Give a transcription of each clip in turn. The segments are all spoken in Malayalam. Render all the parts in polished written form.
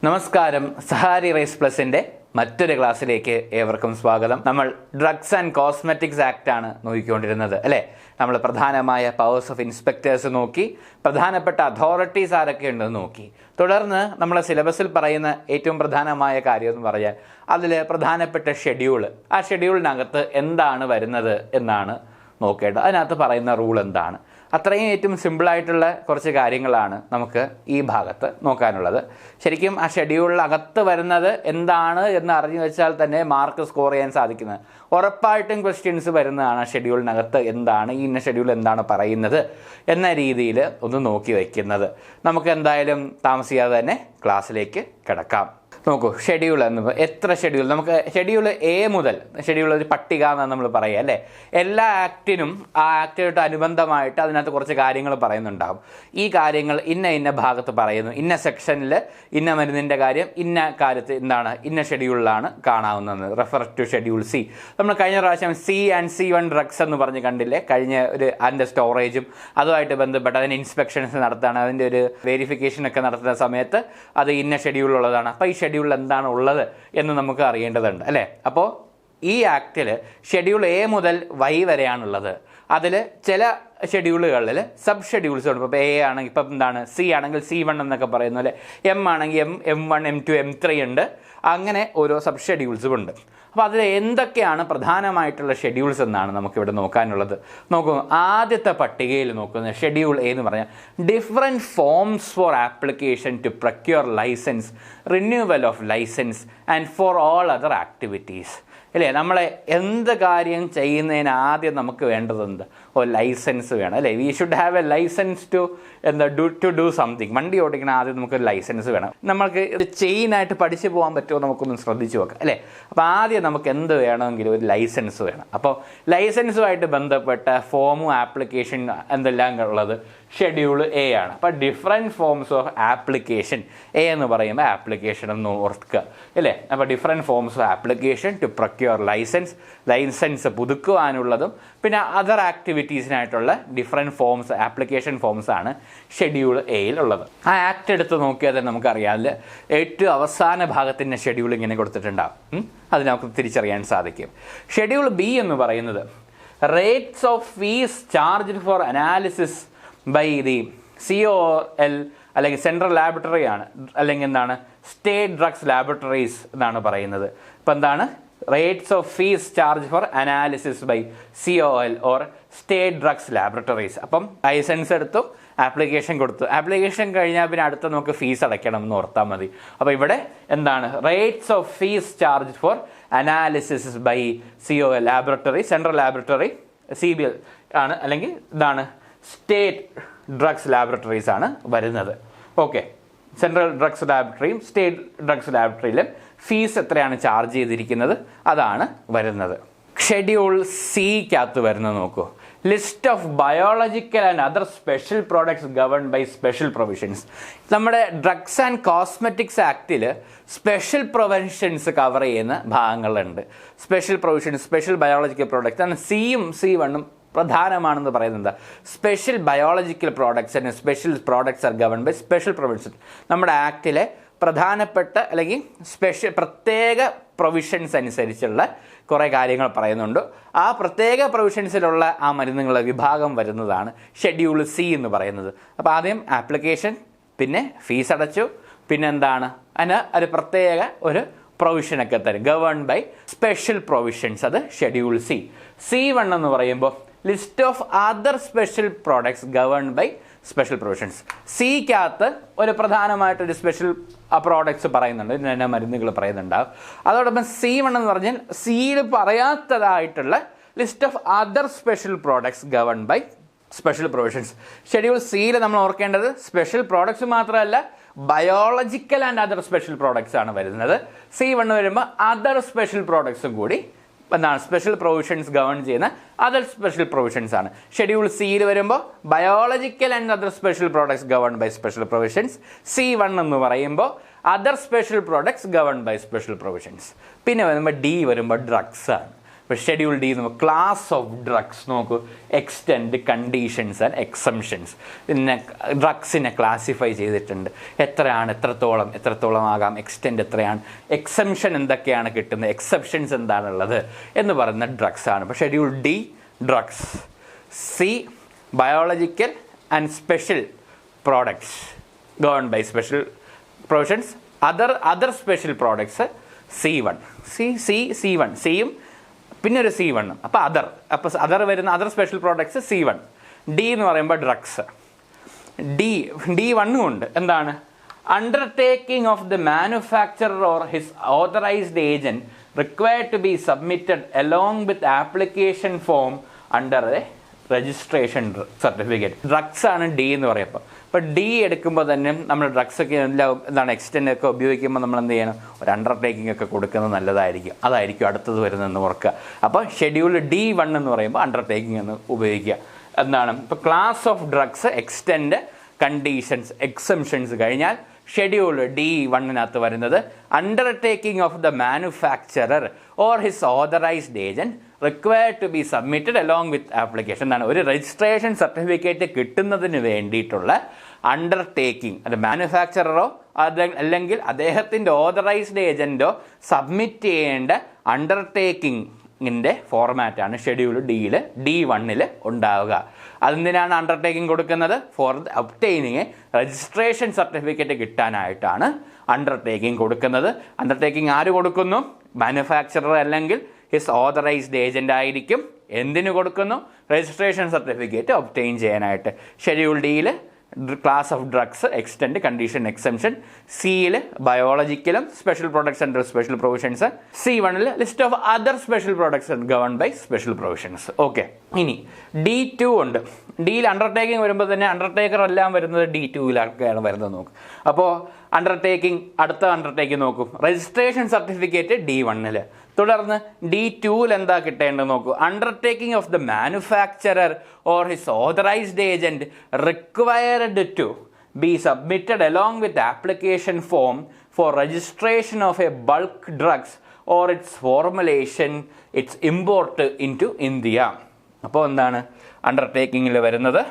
നമസ്കാരം. സഹാരി റൈസ് പ്ലസിന്റെ മറ്റൊരു ക്ലാസ്സിലേക്ക് ഏവർക്കും സ്വാഗതം. നമ്മൾ ഡ്രഗ്സ് ആൻഡ് കോസ്മെറ്റിക്സ് ആക്ട് ആണ് നോക്കിക്കൊണ്ടിരുന്നത് അല്ലേ. നമ്മൾ പ്രധാനമായ പവേഴ്സ് ഓഫ് ഇൻസ്പെക്ടേഴ്സ് നോക്കി, പ്രധാനപ്പെട്ട അതോറിറ്റീസ് ആരൊക്കെ ഉണ്ടെന്ന് നോക്കി. തുടർന്ന് നമ്മളെ സിലബസിൽ പറയുന്ന ഏറ്റവും പ്രധാനമായ കാര്യം എന്ന് പറഞ്ഞാൽ അതിൽ പ്രധാനപ്പെട്ട ഷെഡ്യൂള്, ആ ഷെഡ്യൂളിനകത്ത് എന്താണ് വരുന്നത് എന്നാണ് നോക്കേണ്ടത്. അതിനകത്ത് പറയുന്ന റൂൾ എന്താണ്, അത്രയും ഏറ്റവും സിമ്പിളായിട്ടുള്ള കുറച്ച് കാര്യങ്ങളാണ് നമുക്ക് ഈ ഭാഗത്ത് നോക്കാനുള്ളത്. ശരിക്കും ആ ഷെഡ്യൂളിനകത്ത് വരുന്നത് എന്താണ് എന്ന് അറിഞ്ഞു വെച്ചാൽ തന്നെ മാർക്ക് സ്കോർ ചെയ്യാൻ സാധിക്കുന്നത്. ഉറപ്പായിട്ടും ക്വസ്റ്റ്യൻസ് വരുന്നതാണ് ആ ഷെഡ്യൂളിനകത്ത് എന്താണ്, ഈ ഇന്ന ഷെഡ്യൂൾ എന്താണ് പറയുന്നത് എന്ന രീതിയിൽ ഒന്ന് നോക്കി വയ്ക്കുന്നത്. നമുക്ക് എന്തായാലും താമസിയാതെ തന്നെ ക്ലാസ്സിലേക്ക് കിടക്കാം. നോക്കൂ, ഷെഡ്യൂൾ എന്ന് എത്ര ഷെഡ്യൂൾ, നമുക്ക് ഷെഡ്യൂൾ എ മുതൽ, ഷെഡ്യൂൾ ഒരു പട്ടിക എന്നാണ് നമ്മൾ പറയുക അല്ലേ. എല്ലാ ആക്ടിനും ആ ആക്ടിനായിട്ട് അനുബന്ധമായിട്ട് അതിനകത്ത് കുറച്ച് കാര്യങ്ങൾ പറയുന്നുണ്ടാകും. ഈ കാര്യങ്ങൾ ഇന്ന ഭാഗത്ത് പറയുന്നു, ഇന്ന സെക്ഷനിൽ ഇന്ന മരുന്നിൻ്റെ കാര്യം ഇന്ന കാര്യത്ത് എന്താണ് ഇന്ന ഷെഡ്യൂളിലാണ് കാണാവുന്നത്. Refer to schedule C. നമ്മൾ കഴിഞ്ഞ പ്രാവശ്യം C1 ഡ്രഗ്സ് എന്ന് പറഞ്ഞ് കണ്ടില്ലേ, കഴിഞ്ഞ അതിൻ്റെ സ്റ്റോറേജും അതുമായിട്ട് ബന്ധപ്പെട്ട് അതിന് ഇൻസ്പെക്ഷൻസ് നടത്തുകയാണ്, അതിൻ്റെ ഒരു വെരിഫിക്കേഷനൊക്കെ നടത്തുന്ന സമയത്ത് അത് ഇന്ന ഷെഡ്യൂളുള്ളതാണ്. അപ്പോൾ ഈ ഷെഡ്യൂളിൽ എന്താണ് ഉള്ളത് എന്ന് നമുക്ക് അറിയേണ്ടതുണ്ട് അല്ലേ. അപ്പോൾ ഈ ആക്ടിൽ ഷെഡ്യൂൾ എ മുതൽ വൈ വരെയാണുള്ളത്. അതിൽ ചില ഷെഡ്യൂളുകളിൽ സബ് ഷെഡ്യൂൾസ് ഉണ്ട്. ഇപ്പോൾ എ ആണെങ്കിൽ ഇപ്പം എന്താണ്, സി ആണെങ്കിൽ C1 എന്നൊക്കെ പറയുന്ന പോലെ, എം ആണെങ്കിൽ M1 M2 M3 ഉണ്ട്. അങ്ങനെ ഓരോ സബ് ഷെഡ്യൂൾസും ഉണ്ട്. അപ്പോൾ അതിൽ എന്തൊക്കെയാണ് പ്രധാനമായിട്ടുള്ള ഷെഡ്യൂൾസ് എന്നാണ് നമുക്കിവിടെ നോക്കാനുള്ളത്. നോക്കൂ, ആദ്യത്തെ പട്ടികയിൽ നോക്കുന്നത് ഷെഡ്യൂൾ എ എന്ന് പറഞ്ഞാൽ different forms for application to procure licence, renewal of licence and for all other activities അല്ലേ. നമ്മളെ എന്ത് കാര്യം ചെയ്യുന്നതിന് ആദ്യം നമുക്ക് വേണ്ടതെന്ത്, ഒരു ലൈസൻസ് വേണം അല്ലേ. We should have a licence to to do something. വണ്ടി ഓടിക്കണം ആദ്യം നമുക്കൊരു ലൈസൻസ് വേണം. നമ്മൾക്ക് ഇത് ചെയിനായിട്ട് പഠിച്ചു പോകാൻ പറ്റുമോ നമുക്കൊന്ന് ശ്രദ്ധിച്ചു നോക്കാം അല്ലേ. അപ്പോൾ ആദ്യം നമുക്ക് എന്ത് വേണമെങ്കിലും ഒരു ലൈസൻസ് വേണം. അപ്പോൾ ലൈസൻസുമായിട്ട് ബന്ധപ്പെട്ട ഫോമും ആപ്ലിക്കേഷൻ എന്തെല്ലാം ഉള്ളത് ഷെഡ്യൂൾ എ ആണ്. അപ്പോൾ different forms of application, A എന്ന് പറയുമ്പോൾ ആപ്ലിക്കേഷൻ എന്ന് ഓർക്കുക അല്ലേ. അപ്പോൾ different forms of application to procure licence പുതുക്കുവാനുള്ളതും പിന്നെ അതർ ആക്ടിവിറ്റീസിനായിട്ടുള്ള ഡിഫറെൻറ്റ് ഫോംസ്, ആപ്ലിക്കേഷൻ ഫോംസ് ആണ് ഷെഡ്യൂൾ എയിൽ ഉള്ളത്. ആ ആക്ട് എടുത്ത് നോക്കിയാൽ തന്നെ നമുക്കറിയാം ഏറ്റവും അവസാന ഭാഗത്തിൻ്റെ ഷെഡ്യൂൾ ഇങ്ങനെ കൊടുത്തിട്ടുണ്ടാകും. അത് നമുക്ക് തിരിച്ചറിയാൻ സാധിക്കും. ഷെഡ്യൂൾ ബി എന്ന് പറയുന്നത് rates of fees charged for analysis by the COL അല്ലെങ്കിൽ സെൻട്രൽ ലാബറട്ടറി ആണ്, അല്ലെങ്കിൽ എന്താണ് സ്റ്റേറ്റ് ഡ്രഗ്സ് ലാബറട്ടറീസ് എന്നാണ് പറയുന്നത്. ഇപ്പം എന്താണ് rates of fees charge for analysis by COL or state drugs laboratories. അപ്പം ലൈസൻസ് എടുത്തു, ആപ്ലിക്കേഷൻ കൊടുത്തു, ആപ്ലിക്കേഷൻ കഴിഞ്ഞാൽ പിന്നെ അടുത്ത നമുക്ക് ഫീസ് അടയ്ക്കണം എന്ന് ഓർത്താൽ മതി. അപ്പോൾ ഇവിടെ എന്താണ് rates of fees charge for analysis by COL laboratory, central laboratory CBL ആണ്, അല്ലെങ്കിൽ ഇതാണ് സ്റ്റേറ്റ് ഡ്രഗ്സ് ലാബറട്ടറീസ് ആണ് വരുന്നത്. ഓക്കെ, സെൻട്രൽ ഡ്രഗ്സ് ലാബറട്ടറിയും സ്റ്റേറ്റ് ഡ്രഗ്സ് ലാബറട്ടറിയിലും ഫീസ് എത്രയാണ് ചാർജ് ചെയ്തിരിക്കുന്നത് അതാണ് വരുന്നത്. ഷെഡ്യൂൾ സിക്കകത്ത് വരുന്നത് നോക്കൂ, list of biological and other special products govern by special provisions. നമ്മുടെ ഡ്രഗ്സ് ആൻഡ് കോസ്മെറ്റിക്സ് ആക്ടിൽ സ്പെഷ്യൽ പ്രൊവിഷൻസ് കവർ ചെയ്യുന്ന ഭാഗങ്ങളുണ്ട്. Special provisions, special biological products ആണ്. സിയും C1 പ്രധാനമാണെന്ന് പറയുന്നത് special biological products and special products are govern by special provisions. നമ്മുടെ ആക്ടിലെ പ്രധാനപ്പെട്ട അല്ലെങ്കിൽ പ്രത്യേക പ്രൊവിഷൻസ് അനുസരിച്ചുള്ള കുറേ കാര്യങ്ങൾ പറയുന്നുണ്ട്. ആ പ്രത്യേക പ്രൊവിഷൻസിലുള്ള ആ മരുന്നുകളുടെ വിഭാഗം വരുന്നതാണ് ഷെഡ്യൂൾ സി എന്ന് പറയുന്നത്. അപ്പോൾ ആദ്യം ആപ്ലിക്കേഷൻ, പിന്നെ ഫീസ് അടച്ചു, പിന്നെ എന്താണ് അതിന് ഒരു പ്രത്യേക ഒരു പ്രൊവിഷനൊക്കെ തരും, ഗവേൺ ബൈ സ്പെഷ്യൽ പ്രൊവിഷൻസ്. അത് ഷെഡ്യൂൾ സി. C1 എന്ന് പറയുമ്പോൾ list of other special products govern by special provisions. സിക്കകത്ത് ഒരു പ്രധാനമായിട്ടൊരു സ്പെഷ്യൽ പ്രോഡക്ട്സ് പറയുന്നുണ്ട്, ഇന്ന മരുന്നുകൾ പറയുന്നുണ്ടാവും. അതോടൊപ്പം C1 എന്ന് പറഞ്ഞാൽ സിയിൽ പറയാത്തതായിട്ടുള്ള list of other special products govern by special provisions. Schedule സിയിൽ നമ്മൾ ഓർക്കേണ്ടത് സ്പെഷ്യൽ പ്രോഡക്ട്സ് മാത്രമല്ല, biological and other special products ആണ് വരുന്നത്. C1 വരുമ്പോൾ അതർ സ്പെഷ്യൽ പ്രോഡക്ട്സും കൂടി എന്താണ് സ്പെഷ്യൽ പ്രൊവിഷൻസ് ഗവൺ ചെയ്യുന്ന അതർ സ്പെഷ്യൽ പ്രൊവിഷൻസ് ആണ്. ഷെഡ്യൂൾ സിയിൽ വരുമ്പോൾ biological and other special products govern by special provisions. C1 എന്ന് പറയുമ്പോൾ other special products govern by special provisions. പിന്നെ വരുമ്പോൾ D വരുമ്പോൾ ഡ്രഗ്സ് ആണ്. ഇപ്പോൾ ഷെഡ്യൂൾ ഡി നോക്കൂ, ക്ലാസ് ഓഫ് ഡ്രഗ്സ് നോക്കൂ, എക്സ്റ്റെൻഡ്, കണ്ടീഷൻസ് ആൻഡ് എക്സംഷൻസ്. പിന്നെ ഡ്രഗ്സിനെ ക്ലാസിഫൈ ചെയ്തിട്ടുണ്ട്, എത്രത്തോളം ആകാം, എക്സ്റ്റെൻഡ് എത്രയാണ്, എക്സംഷൻ എന്തൊക്കെയാണ് കിട്ടുന്നത്, എക്സെപ്ഷൻസ് എന്താണുള്ളത് എന്ന് പറയുന്ന ഡ്രഗ്സ് ആണ്. അപ്പോൾ schedule D drugs. C biological and special products governed by special provisions. Other special products C1. C1 സിയും പിന്നെ ഒരു C1. അപ്പോൾ അതർ വരുന്ന other special products C1. D എന്ന് പറയുമ്പോൾ ഡ്രഗ്സ്. D1 ഉണ്ട്. എന്താണ്? Undertaking of the manufacturer or his authorised agent required to be submitted along with application form under a registration certificate. Drugs ആണ് ഡി എന്ന് പറയുമ്പോൾ. ഇപ്പോൾ ഡി എടുക്കുമ്പോൾ തന്നെ നമ്മൾ ഡ്രഗ്സൊക്കെ എന്താണ് എക്സ്റ്റെൻഡ് ഒക്കെ ഉപയോഗിക്കുമ്പോൾ നമ്മൾ എന്ത് ചെയ്യണം, ഒരു അണ്ടർടേക്കിംഗ് ഒക്കെ കൊടുക്കുന്നത് നല്ലതായിരിക്കും. അതായിരിക്കും അടുത്തത് വരുന്നതെന്ന് ഓർക്കുക. അപ്പോൾ ഷെഡ്യൂൾ D1 എന്ന് പറയുമ്പോൾ അണ്ടർടേക്കിംഗ് എന്ന് ഉപയോഗിക്കുക. എന്താണ്? ഇപ്പോൾ class of drugs, extend, conditions, exemptions കഴിഞ്ഞാൽ ഷെഡ്യൂൾ D1 വരുന്നത് undertaking of the manufacturer or his authorised agent required to be submitted along with application. എന്താണ്? ഒരു രജിസ്ട്രേഷൻ സർട്ടിഫിക്കറ്റ് കിട്ടുന്നതിന് വേണ്ടിയിട്ടുള്ള അണ്ടർടേക്കിംഗ്, അത് മാനുഫാക്ചററോ അല്ലെങ്കിൽ അദ്ദേഹത്തിൻ്റെ ഓതറൈസ്ഡ് ഏജൻറ്റോ സബ്മിറ്റ് ചെയ്യേണ്ട അണ്ടർടേക്കിങ്ങിൻ്റെ ഫോർമാറ്റാണ് ഷെഡ്യൂൾ D1 ഉണ്ടാവുക. അതെന്തിനാണ് അണ്ടർടേക്കിംഗ് കൊടുക്കുന്നത്? ഫോർ ഒബ്റ്റെയിനിങ് രജിസ്ട്രേഷൻ സർട്ടിഫിക്കറ്റ് കിട്ടാനായിട്ടാണ് അണ്ടർടേക്കിംഗ് കൊടുക്കുന്നത്. അണ്ടർടേക്കിംഗ് ആര് കൊടുക്കുന്നു? മാനുഫാക്ചറർ അല്ലെങ്കിൽ ഹിസ് ഓതറൈസ്ഡ് ഏജന്റ് ആയിരിക്കും. എന്തിനു കൊടുക്കുന്നു? രജിസ്ട്രേഷൻ സർട്ടിഫിക്കറ്റ് ഒബ്റ്റെയിൻ ചെയ്യാനായിട്ട്. ഷെഡ്യൂൾ ഡിയിൽ class of drugs, extent, condition, exemption. സിയിൽ ബയോളജിക്കലും special products under special provisions. C1 list of other special products governed by special provisions. Okay. ഇനി D2 ഉണ്ട്. ഡിയിൽ അണ്ടർടേക്കിംഗ് വരുമ്പോൾ തന്നെ അണ്ടർടേക്കർ എല്ലാം വരുന്നത് D2 വരുന്നത് നോക്കും. അപ്പോൾ അടുത്ത അണ്ടർടേക്കിംഗ് നോക്കും, രജിസ്ട്രേഷൻ സർട്ടിഫിക്കറ്റ് D1. തുടർന്ന് D2 എന്താ കിട്ടേണ്ടത് നോക്കൂ, undertaking of the manufacturer or his authorised agent required to be submitted along with application form for registration of a bulk drugs or its formulation, its import into India. അപ്പോൾ എന്താണ് അണ്ടർടേക്കിങ്ങിൽ വരുന്നത്?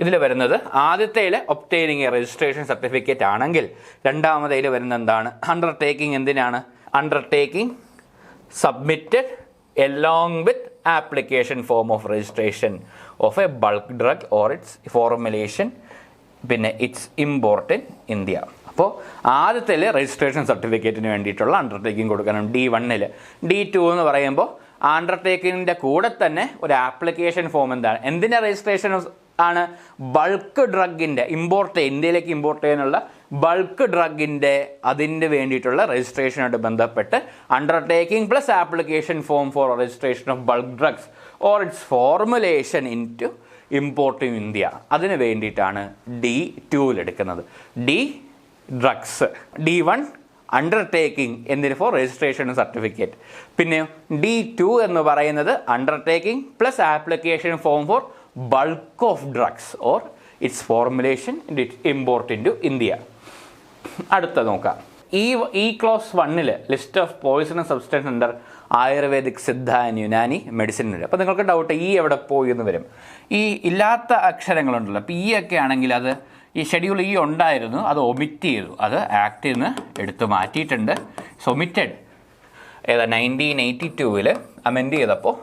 ഇതിൽ വരുന്നത് ആദ്യത്തേൽ ഒബ്റ്റെയിനിങ് എ രജിസ്ട്രേഷൻ സർട്ടിഫിക്കറ്റ് ആണെങ്കിൽ, രണ്ടാമതേൽ വരുന്ന എന്താണ്? അണ്ടർടേക്കിംഗ്. എന്തിനാണ് undertaking? Submitted along with application form of registration of a bulk drug or its formulation, പിന്നെ ഇറ്റ്സ് ഇമ്പോർട്ട് ഇൻ ഇന്ത്യ. അപ്പോൾ ആദ്യത്തിൽ രജിസ്ട്രേഷൻ സർട്ടിഫിക്കറ്റിന് വേണ്ടിയിട്ടുള്ള അണ്ടർടേക്കിംഗ് കൊടുക്കണം D1. D2 എന്ന് പറയുമ്പോൾ അണ്ടർടേക്കിങ്ങിൻ്റെ കൂടെ തന്നെ ഒരു ആപ്ലിക്കേഷൻ ഫോം. എന്താണ്? എന്തിൻ്റെ രജിസ്ട്രേഷൻ ആണ്? ബൾക്ക് ഡ്രഗിൻ്റെ ഇന്ത്യയിലേക്ക് ഇമ്പോർട്ട് ചെയ്യാനുള്ള ബൾക്ക് ഡ്രഗിൻ്റെ അതിൻ്റെ വേണ്ടിയിട്ടുള്ള രജിസ്ട്രേഷനായിട്ട് ബന്ധപ്പെട്ട് undertaking plus application form for registration of bulk drugs or its formulation in to import in India. അതിന് വേണ്ടിയിട്ടാണ് D2 എടുക്കുന്നത്. ഡ്രഗ്സ്. D1 അണ്ടർടേക്കിംഗ് എന്തിന്? For registration certificate. പിന്നെ D2 എന്ന് പറയുന്നത് undertaking plus application form for bulk of drugs or its formulation it import into India. അടുത്ത നോക്കാം. ഈ clause 1 list of poisonous substance under Ayurvedic, Siddha and Unani medicine. അപ്പോൾ നിങ്ങൾക്ക് ഡൗട്ട് എവിടെ പോയി എന്ന് വരും. ഈ ഇല്ലാത്ത അക്ഷരങ്ങളുണ്ടല്ലോ. അപ്പോൾ ഒക്കെ ആണെങ്കിൽ അത് ഈ ഷെഡ്യൂൾ ഉണ്ടായിരുന്നു, അത് ഒമിറ്റ് ചെയ്തു. അത് ആക്ടിൽ നിന്ന് എടുത്തു മാറ്റിയിട്ടുണ്ട്. ഒമിറ്റഡ് 1982 അമെൻഡ് ചെയ്തപ്പോൾ,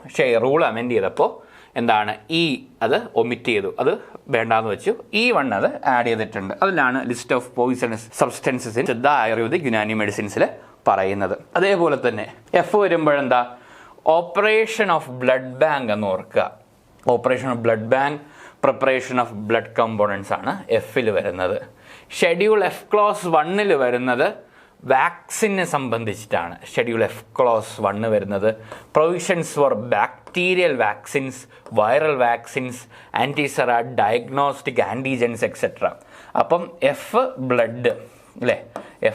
റൂൾ അമെൻഡ് ചെയ്തപ്പോൾ എന്താണ് അത് ഒമിറ്റ് ചെയ്തു, അത് വേണ്ടാന്ന് വെച്ചു. E1 അത് ആഡ് ചെയ്തിട്ടുണ്ട്. അതിലാണ് list of poisonous substances Siddha, Ayurvedic, Unani മെഡിസിൻസിൽ പറയുന്നത്. അതേപോലെ തന്നെ F വരുമ്പോഴെന്താ? ഓപ്പറേഷൻ ഓഫ് ബ്ലഡ് ബാങ്ക് എന്ന് ഓർക്കുക. Operation of blood bank, preparation of blood components ആണ് Fൽ വരുന്നത്. ഷെഡ്യൂൾ F ക്ലോസ് 1 വരുന്നത് വാക്സിനെ സംബന്ധിച്ചിട്ടാണ്. ഷെഡ്യൂൾ F ക്ലോസ് 1 വരുന്നത് provisions for bacterial vaccines, viral vaccines, antisera, diagnostic antigens etcetera. അപ്പം F ബ്ലഡ് അല്ലേ?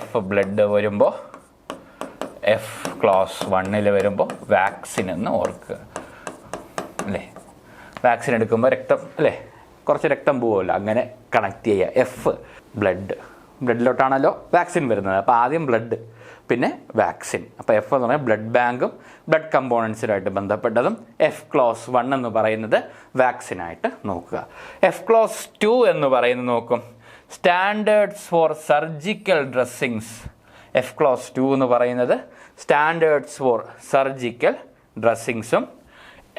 F ബ്ലഡ് വരുമ്പോൾ F ക്ലോസ് 1 വരുമ്പോൾ വാക്സിൻ എന്ന് ഓർക്കുക അല്ലേ? വാക്സിൻ എടുക്കുമ്പോൾ രക്തം അല്ലേ, കുറച്ച് രക്തം പോവുമല്ലോ, അങ്ങനെ കണക്ട് ചെയ്യുക. F ബ്ലഡ് ബ്ലഡിലോട്ടാണല്ലോ വാക്സിൻ വരുന്നത്. അപ്പോൾ ആദ്യം ബ്ലഡ്, പിന്നെ വാക്സിൻ. അപ്പോൾ എഫ് എന്ന് പറഞ്ഞാൽ ബ്ലഡ് ബാങ്കും ബ്ലഡ് കമ്പോണൻസിനായിട്ട് ബന്ധപ്പെട്ടതും. എഫ് ക്ലോസ് 1 എന്ന് പറയുന്നത് വാക്സിനായിട്ട് നോക്കുക. എഫ് ക്ലോസ് 2 എന്ന് പറയുന്നത് നോക്കും, standards for surgical dressings. F clause 2 എന്ന് പറയുന്നത് സ്റ്റാൻഡേർഡ്സ് ഫോർ സർജിക്കൽ ഡ്രസ്സിങ്സും.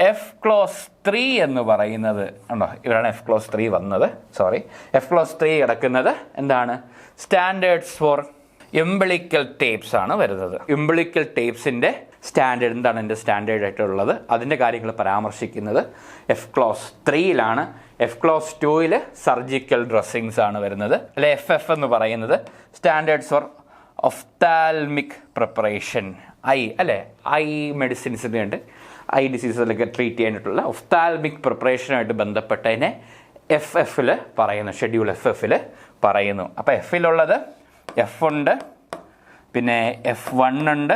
എഫ് ക്ലോസ് 3 എന്ന് പറയുന്നത് ഉണ്ടോ, ഇവിടെയാണ് എഫ് ക്ലോസ് 3 വന്നത്, സോറി. എഫ് ക്ലോസ് 3 കിടക്കുന്നത് എന്താണ്, സ്റ്റാൻഡേർഡ്സ് ഫോർ ഇംബിളിക്കൽ ടേപ്സ് ആണ് വരുന്നത്. ഇംബിളിക്കൽ ടേപ്സിൻ്റെ സ്റ്റാൻഡേർഡ് എന്താണ്, എൻ്റെ സ്റ്റാൻഡേർഡ് ആയിട്ടുള്ളത്, അതിൻ്റെ കാര്യങ്ങൾ പരാമർശിക്കുന്നത് എഫ് ക്ലോസ് 3യിലാണ്. എഫ് ക്ലോസ് 2ൽ സർജിക്കൽ ഡ്രസ്സിങ്സ് ആണ് വരുന്നത്. അല്ലെ എഫ് എന്ന് പറയുന്നത് സ്റ്റാൻഡേർഡ്സ് ഫോർ ഒഫ്താൽമിക് പ്രിപ്പറേഷൻ. അല്ലേ ഐ മെഡിസിൻസിൻ്റെ ഉണ്ട്, ഐ ഡിസീസിലൊക്കെ ട്രീറ്റ് ചെയ്യാനായിട്ടുള്ള ഒഫ്താൽമിക് പ്രിപ്പറേഷനുമായിട്ട് ബന്ധപ്പെട്ടതിനെ എഫിൽ പറയുന്നു, ഷെഡ്യൂൾ എഫിൽ പറയുന്നു. അപ്പോൾ എഫിലുള്ളത് എഫ് ഉണ്ട്, പിന്നെ F1 ഉണ്ട്,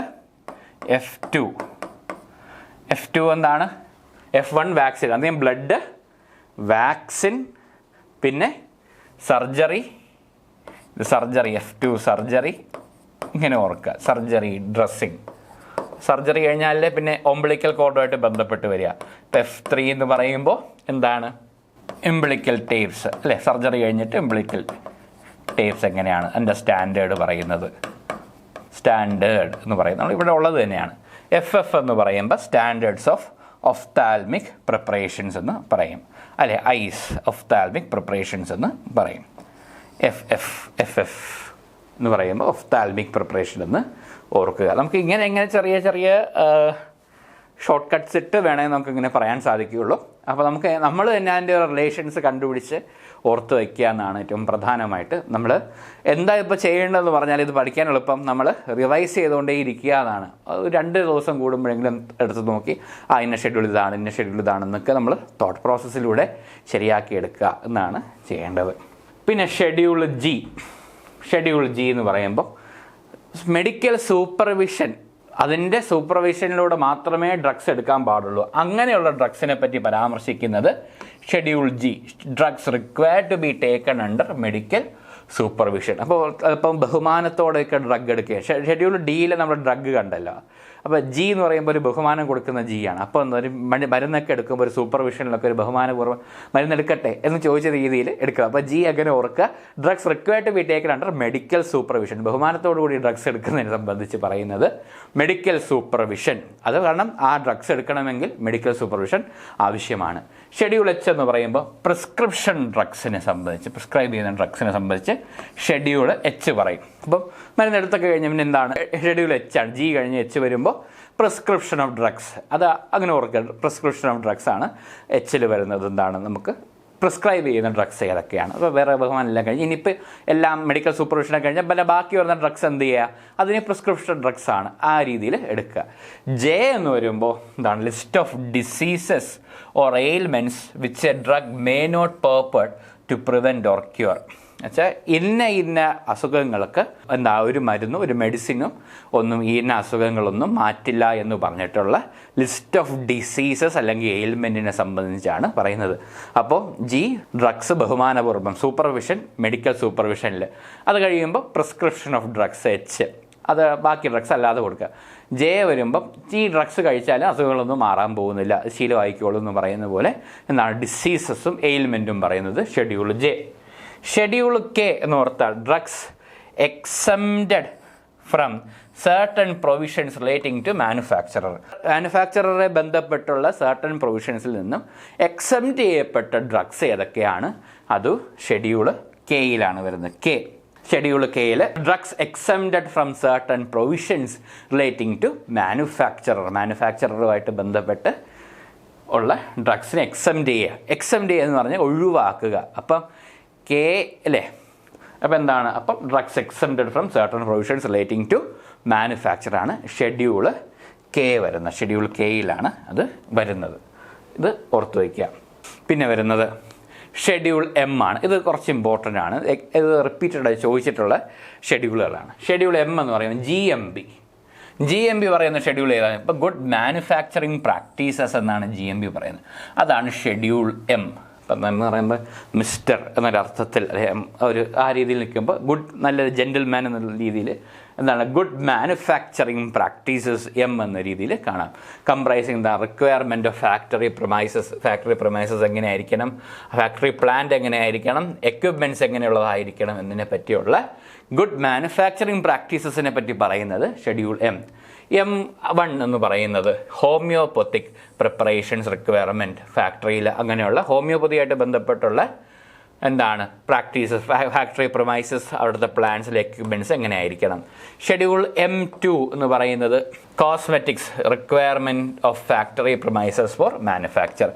F2. F2 എന്താണ്, F1 വാക്സിൻ, അധികം ബ്ലഡ്, വാക്സിൻ, പിന്നെ സർജറി. F2 സർജറി, ഇങ്ങനെ ഓർക്കുക, സർജറി ഡ്രസ്സിങ്. സർജറി കഴിഞ്ഞാൽ പിന്നെ ഒംബിളിക്കൽ കോർഡുമായിട്ട് ബന്ധപ്പെട്ട് വരിക. ഇപ്പം F3 എന്ന് പറയുമ്പോൾ എന്താണ്, ഇംബിളിക്കൽ ടേപ്സ് അല്ലേ, സർജറി കഴിഞ്ഞിട്ട് ഇംബിളിക്കൽ ടേപ്സ് എങ്ങനെയാണ് അതിൻ്റെ സ്റ്റാൻഡേർഡ് പറയുന്നത്. സ്റ്റാൻഡേർഡ് എന്ന് പറയുന്നത് നമ്മൾ ഇവിടെ ഉള്ളത് തന്നെയാണ്. എഫ് എന്ന് പറയുമ്പോൾ സ്റ്റാൻഡേർഡ്സ് ഓഫ് ഒഫ്താൽമിക് പ്രിപ്പറേഷൻസ് എന്ന് പറയും, അല്ലെ ഐസ് ഒഫ്താൽമിക് പ്രിപ്പറേഷൻസ് എന്ന് പറയും. എഫ് എന്ന് പറയുമ്പോൾ ഒഫ്താൽമിക് പ്രിപ്പറേഷൻ എന്ന് ഓർക്കുക. നമുക്ക് എങ്ങനെ ചെറിയ ചെറിയ ഷോർട്ട് കട്ട്സ് ഇട്ട് വേണമെങ്കിൽ നമുക്കിങ്ങനെ പറയാൻ സാധിക്കുകയുള്ളൂ. അപ്പോൾ നമ്മൾ തന്നെ അതിൻ്റെ റിലേഷൻസ് കണ്ടുപിടിച്ച് ഓർത്ത് വയ്ക്കുക എന്നാണ് ഏറ്റവും പ്രധാനമായിട്ട്. നമ്മൾ എന്താ ഇപ്പോൾ ചെയ്യേണ്ടതെന്ന് പറഞ്ഞാൽ, ഇത് പഠിക്കാൻ എളുപ്പം നമ്മൾ റിവൈസ് ചെയ്തുകൊണ്ടേ ഇരിക്കുക എന്നാണ്. 2 ദിവസം കൂടുമ്പോഴെങ്കിലും എടുത്ത് നോക്കി ഇന്ന ഷെഡ്യൂൾ ഇതാണ്, ഇന്ന ഷെഡ്യൂൾ ഇതാണെന്നൊക്കെ നമ്മൾ തോട്ട് പ്രോസസ്സിലൂടെ ശരിയാക്കി എടുക്കുക എന്നാണ് ചെയ്യേണ്ടത്. പിന്നെ ഷെഡ്യൂൾ ജി എന്ന് പറയുമ്പോൾ മെഡിക്കൽ സൂപ്പർവിഷൻ, അതിൻ്റെ സൂപ്പർവിഷനിലൂടെ മാത്രമേ ഡ്രഗ്സ് എടുക്കാൻ പാടുള്ളൂ. അങ്ങനെയുള്ള ഡ്രഗ്സിനെ പറ്റി പരാമർശിക്കുന്നത് schedule G, drugs required to be taken under medical supervision. അപ്പോൾ ഇപ്പം ബഹുമാനത്തോടെയൊക്കെ ഡ്രഗ് എടുക്കുക. ഷെഡ്യൂൾ ഡിയിൽ നമ്മൾ ഡ്രഗ് കണ്ടല്ലോ. അപ്പോൾ ജി എന്ന് പറയുമ്പോൾ ഒരു ബഹുമാനം കൊടുക്കുന്ന ജി ആണ്. അപ്പോൾ ഒരു മരുന്നൊക്കെ എടുക്കുമ്പോൾ ഒരു സൂപ്പർവിഷനിലൊക്കെ ഒരു ബഹുമാനപൂർവ്വം മരുന്നെടുക്കട്ടെ എന്ന് ചോദിച്ച രീതിയിൽ എടുക്കുക. അപ്പോൾ ജി അങ്ങനെ ഓർക്കുക, drugs required to be taken under medical supervision. ബഹുമാനത്തോടു കൂടി ഡ്രഗ്സ് എടുക്കുന്നതിനെ സംബന്ധിച്ച് പറയുന്നത് മെഡിക്കൽ സൂപ്പർവിഷൻ. അത് കാരണം ആ ഡ്രഗ്സ് എടുക്കണമെങ്കിൽ മെഡിക്കൽ സൂപ്പർവിഷൻ ആവശ്യമാണ്. ഷെഡ്യൂൾ എച്ച് എന്ന് പറയുമ്പോൾ പ്രിസ്ക്രിപ്ഷൻ ഡ്രഗ്സിനെ സംബന്ധിച്ച്, പ്രിസ്ക്രൈബ് ചെയ്യുന്ന ഡ്രഗ്സിനെ സംബന്ധിച്ച് ഷെഡ്യൂൾ എച്ച് പറയും. അപ്പം മരുന്നെടുത്തൊക്കെ കഴിഞ്ഞ പിന്നെ എന്താണ്, ഷെഡ്യൂൾ എച്ച് ആണ്. ജി കഴിഞ്ഞ് എച്ച് വരുമ്പോൾ പ്രിസ്ക്രിപ്ഷൻ ഓഫ് ഡ്രഗ്സ്, അത് അങ്ങനെ ഓർക്കുക. പ്രിസ്ക്രിപ്ഷൻ ഓഫ് ഡ്രഗ്സ് ആണ് എച്ചിൽ വരുന്നത്. എന്താണ്, നമുക്ക് പ്രിസ്ക്രൈബ് ചെയ്യുന്ന ഡ്രഗ്സ് ഏതൊക്കെയാണ്. അപ്പോൾ വേറെ ബഹുമാനെല്ലാം കഴിഞ്ഞ് ഇനിയിപ്പോൾ എല്ലാം മെഡിക്കൽ സൂപ്പർവിഷനൊക്കെ കഴിഞ്ഞാൽ പിന്നെ ബാക്കി വരുന്ന ഡ്രഗ്സ് എന്ത് ചെയ്യുക, അതിന് പ്രിസ്ക്രിപ്ഷൻ ഡ്രഗ്സ് ആണ്, ആ രീതിയിൽ എടുക്കുക. ജെ എന്ന് വരുമ്പോൾ എന്താണ്, list of diseases or ailments which a drug may not purport to prevent or cure. എന്നുവെച്ചാൽ ഇന്ന അസുഖങ്ങൾക്ക് ഒരു മരുന്നും ഒരു മെഡിസിനും ഒന്നും ഇന്ന അസുഖങ്ങളൊന്നും മാറ്റില്ല എന്ന് പറഞ്ഞിട്ടുള്ള ലിസ്റ്റ് ഓഫ് ഡിസീസസ് അല്ലെങ്കിൽ എയിൽമെൻറ്റിനെ സംബന്ധിച്ചാണ് പറയുന്നത്. അപ്പോൾ ജി ഡ്രഗ്സ് ബഹുമാനപൂർവ്വം സൂപ്പർവിഷൻ, മെഡിക്കൽ സൂപ്പർവിഷനിൽ. അത് കഴിയുമ്പോൾ പ്രിസ്ക്രിപ്ഷൻ ഓഫ് ഡ്രഗ്സ് എച്ച്, അത് ബാക്കി ഡ്രഗ്സ് അല്ലാതെ കൊടുക്കുക. ജെ വരുമ്പം ഈ ഡ്രഗ്സ് കഴിച്ചാലും അസുഖങ്ങളൊന്നും മാറാൻ പോകുന്നില്ല, ശീലമായിക്കോളും എന്ന് പറയുന്ന പോലെ എന്താണ് ഡിസീസസും എയിൽമെൻറ്റും പറയുന്നത് ഷെഡ്യൂൾ ജെ. ഷെഡ്യൂൾ കെ എന്ന് ഓർത്താൽ drugs exempted from certain provisions relating to മാനുഫാക്ചററെ ബന്ധപ്പെട്ടുള്ള സർട്ടൺ പ്രൊവിഷൻസിൽ നിന്നും എക്സംപ്റ്റ് ചെയ്യപ്പെട്ട ഡ്രഗ്സ് ഏതൊക്കെയാണ്, അത് ഷെഡ്യൂൾ കെയിലാണ് വരുന്നത്. ഷെഡ്യൂൾ കെയിൽ drugs exempted from certain provisions relating to മാനുഫാക്ചറുമായിട്ട് ബന്ധപ്പെട്ട് ഉള്ള ഡ്രഗ്സിനെ എക്സംപ്റ്റ് ചെയ്യുക എന്ന് പറഞ്ഞാൽ ഒഴിവാക്കുക. അപ്പം കെ അല്ലേ, അപ്പോൾ എന്താണ്, അപ്പം drugs exempted from certain provisions relating to manufacture ആണ് ഷെഡ്യൂൾ കെ വരുന്നത്. ഷെഡ്യൂൾ കെയിലാണ് അത് വരുന്നത്. ഇത് ഓർത്ത് വയ്ക്കുക. പിന്നെ വരുന്നത് ഷെഡ്യൂൾ എം ആണ്. ഇത് കുറച്ച് ഇമ്പോർട്ടൻ്റ് ആണ്, ഇത് റിപ്പീറ്റഡായി ചോദിച്ചിട്ടുള്ള ഷെഡ്യൂളുകളാണ്. ഷെഡ്യൂൾ എം എന്ന് പറയുന്നത് ജി എം ബി പറയുന്ന ഷെഡ്യൂൾ ഏതാണ്, ഇപ്പോൾ ഗുഡ് മാനുഫാക്ചറിങ് പ്രാക്ടീസസ് എന്നാണ് GMB പറയുന്നത്. അതാണ് ഷെഡ്യൂൾ എം. ഇപ്പം എന്ന് പറയുമ്പോൾ മിസ്റ്റർ എന്നൊരർത്ഥത്തിൽ ഒരു ആ രീതിയിൽ നിൽക്കുമ്പോൾ ഗുഡ്, നല്ലൊരു ജെൻറ്റിൽമാൻ എന്നുള്ള രീതിയിൽ എന്താണ് ഗുഡ് മാനുഫാക്ചറിങ് പ്രാക്ടീസസ് എന്ന രീതിയിൽ കാണാം. Comprising the requirement of factory promises എങ്ങനെയായിരിക്കണം, ഫാക്ടറി പ്ലാന്റ് എങ്ങനെയായിരിക്കണം, എക്വിപ്മെൻറ്റ്സ് എങ്ങനെയുള്ളതായിരിക്കണം എന്നതിനെ പറ്റിയുള്ള ഗുഡ് മാനുഫാക്ചറിങ് പ്രാക്ടീസസിനെ പറ്റി പറയുന്നത് ഷെഡ്യൂൾ M1 എന്ന് പറയുന്നത് ഹോമിയോപ്പത്തിക് പ്രിപ്പറേഷൻസ് റിക്വയർമെൻറ്റ്, ഫാക്ടറിയിൽ അങ്ങനെയുള്ള ഹോമിയോപ്പതിയായിട്ട് ബന്ധപ്പെട്ടുള്ള എന്താണ് പ്രാക്ടീസസ്, ഫാക്ടറി പ്രൊമൈസസ്, അവിടുത്തെ പ്ലാൻസിലെ എക്യുപ്മെൻറ്റ്സ് എങ്ങനെയായിരിക്കണം. ഷെഡ്യൂൾ M2 എന്ന് പറയുന്നത് cosmetics requirement of factory premises for manufacture.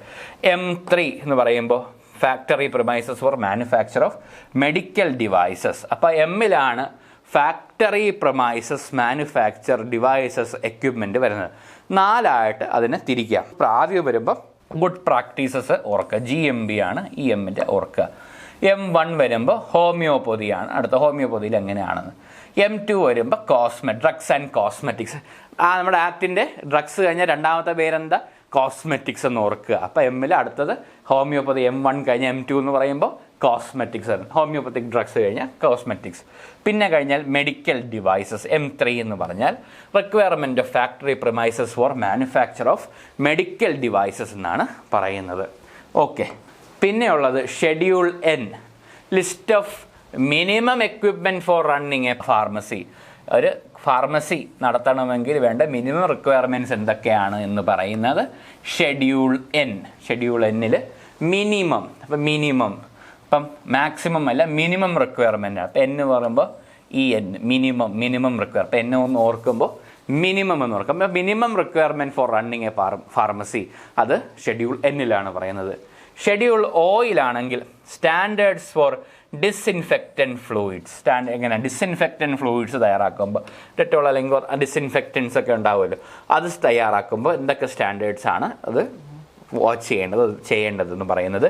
M3 എന്ന് പറയുമ്പോൾ factory premises for manufacture of medical devices. അപ്പോൾ എമ്മിലാണ് factory premises, manufacture, devices, equipment വരുന്നത്. 4ആയിട്ട് അതിനെ തിരിക്കാം. ഇപ്പോൾ ആദ്യം വരുമ്പോൾ ഗുഡ് പ്രാക്ടീസസ് ഓർക്കുക, GMB ആണ് ഈ എമ്മിൻ്റെ ഓർക്കുക. M1 വരുമ്പോൾ ഹോമിയോപ്പതിയാണ്, അടുത്ത ഹോമിയോപ്പതിയിൽ എങ്ങനെയാണെന്ന്. M2 വരുമ്പോൾ ഡ്രഗ്സ് ആൻഡ് കോസ്മെറ്റിക്സ്. നമ്മുടെ ആക്ടിൻ്റെ ഡ്രഗ്സ് കഴിഞ്ഞാൽ രണ്ടാമത്തെ പേരെന്താ, കോസ്മെറ്റിക്സ് എന്ന് ഓർക്കുക. അപ്പോൾ എമ്മിൽ അടുത്തത് ഹോമിയോപ്പതി. M1 കഴിഞ്ഞാൽ M2 എന്ന് പറയുമ്പോൾ കോസ്മെറ്റിക്സ് ആണ്, ഹോമിയോപ്പത്തിക് ഡ്രഗ്സ് കഴിഞ്ഞാൽ കോസ്മെറ്റിക്സ്. പിന്നെ കഴിഞ്ഞാൽ മെഡിക്കൽ ഡിവൈസസ്. M3 എന്ന് പറഞ്ഞാൽ requirement of factory premises for manufacture of medical devices എന്നാണ് പറയുന്നത്. ഓക്കെ, പിന്നെയുള്ളത് schedule N, list of minimum equipment for running a pharmacy. ഒരു ഫാർമസി നടത്തണമെങ്കിൽ വേണ്ട മിനിമം റിക്വയർമെൻറ്റ്സ് എന്തൊക്കെയാണ് എന്ന് പറയുന്നത് ഷെഡ്യൂൾ N. ഷെഡ്യൂൾ Nൽ മിനിമം, അപ്പം മിനിമം, ഇപ്പം മാക്സിമം അല്ല, മിനിമം റിക്വയർമെൻ്റ് ആണ്. അപ്പം N പറയുമ്പോൾ EN, മിനിമം റിക്വയർ. അപ്പം N ഒന്ന് ഓർക്കുമ്പോൾ മിനിമം എന്ന് ഓർക്കും. അപ്പം minimum requirement for running a pharmacy, അത് ഷെഡ്യൂൾ Nലാണ് പറയുന്നത്. ഷെഡ്യൂൾ Oയിലാണെങ്കിൽ സ്റ്റാൻഡേർഡ്സ് ഫോർ ഡിസ്ഇൻഫെക്റ്റൻറ്റ് ഫ്ലൂയിഡ്സ്. എങ്ങനെ ഡിസ്ഇൻഫെക്റ്റൻറ്റ് ഫ്ലൂയിഡ്സ് തയ്യാറാക്കുമ്പോൾ, ഡെറ്റോൾ അല്ലെങ്കിൽ ഡിസ്ഇൻഫെക്റ്റൻസ് ഒക്കെ ഉണ്ടാവുമല്ലോ, അത് തയ്യാറാക്കുമ്പോൾ എന്തൊക്കെ സ്റ്റാൻഡേർഡ്സ് ആണ് അത് വാച്ച് ചെയ്യേണ്ടതെന്ന് പറയുന്നത്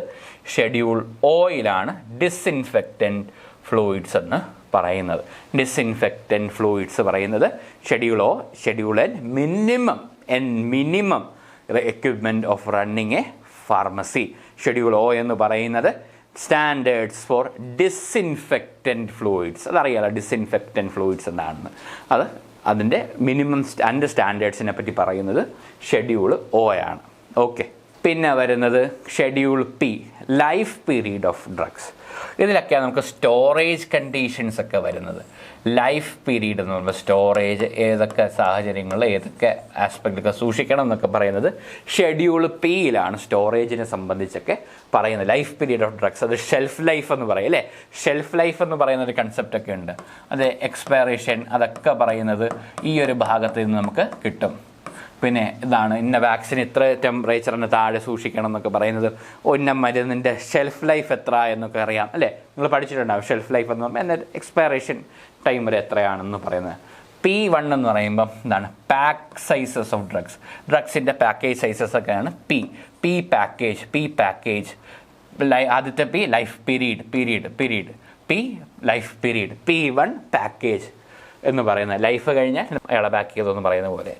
ഷെഡ്യൂൾ Oയിലാണ് ഡിസ്ഇൻഫെക്റ്റൻറ്റ് ഫ്ലൂയിഡ്സ് എന്ന് പറയുന്നത്. ഡിസ്ഇൻഫെക്റ്റൻറ്റ് ഫ്ലൂയിഡ്സ് പറയുന്നത് schedule O. Schedule minimum equipment of running a pharmacy. Schedule O എന്ന് പറയുന്നത് സ്റ്റാൻഡേർഡ്സ് ഫോർ ഡിസ്ഇൻഫെക്റ്റൻറ്റ് ഫ്ലൂയിഡ്സ്. അതറിയാലോ ഡിസ്ഇൻഫെക്റ്റൻറ്റ് ഫ്ലൂയിഡ്സ് എന്താണെന്ന്. അതിൻ്റെ മിനിമം സ്റ്റാൻഡേർഡ്സിനെ പറ്റി പറയുന്നത് ഷെഡ്യൂൾ O ആണ്. ഓക്കെ, പിന്നെ വരുന്നത് schedule P, life period of drugs. ഇതിലൊക്കെയാണ് നമുക്ക് സ്റ്റോറേജ് കണ്ടീഷൻസ് ഒക്കെ വരുന്നത്. ലൈഫ് പീരീഡ് എന്ന് പറയുമ്പോൾ സ്റ്റോറേജ് ഏതൊക്കെ സാഹചര്യങ്ങളിൽ ഏതൊക്കെ ആസ്പെക്റ്റൊക്കെ സൂക്ഷിക്കണം എന്നൊക്കെ പറയുന്നത് ഷെഡ്യൂൾ Pയിലാണ് സ്റ്റോറേജിനെ സംബന്ധിച്ചൊക്കെ പറയുന്നത്. ലൈഫ് പീരീഡ് ഓഫ് ഡ്രഗ്സ്, അത് ഷെൽഫ് ലൈഫ് എന്ന് പറയും അല്ലേ. ഷെൽഫ് ലൈഫ് എന്ന് പറയുന്ന ഒരു കൺസെപ്റ്റൊക്കെ ഉണ്ട്. അത് എക്സ്പയറേഷൻ, അതൊക്കെ പറയുന്നത് ഈ ഒരു ഭാഗത്ത് നിന്ന് നമുക്ക് കിട്ടും. പിന്നെ ഇതാണ് ഇന്ന വാക്സിൻ ഇത്ര ടെമ്പറേച്ചറിന് താഴെ സൂക്ഷിക്കണം എന്നൊക്കെ പറയുന്നത്, ഇന്ന മരുന്നിൻ്റെ ഷെൽഫ് ലൈഫ് എത്ര എന്നൊക്കെ അറിയാം അല്ലേ. നിങ്ങൾ പഠിച്ചിട്ടുണ്ടാവും ഷെൽഫ് ലൈഫ് എന്ന് പറയുമ്പോൾ, എന്നാൽ എക്സ്പയറേഷൻ ടൈം വരെ എത്രയാണെന്ന് പറയുന്നത്. P1 എന്ന് പറയുമ്പം എന്താണ്, പാക്ക് സൈസസ് ഓഫ് ഡ്രഗ്സിൻ്റെ പാക്കേജ് സൈസസ് ഒക്കെയാണ് പി പാക്കേജ്. ആദ്യത്തെ P life period, P life period, P1 package എന്ന് പറയുന്നത്. ലൈഫ് കഴിഞ്ഞാൽ അയാളെ പാക്ക് ചെയ്തതെന്ന് പറയുന്ന പോലെ.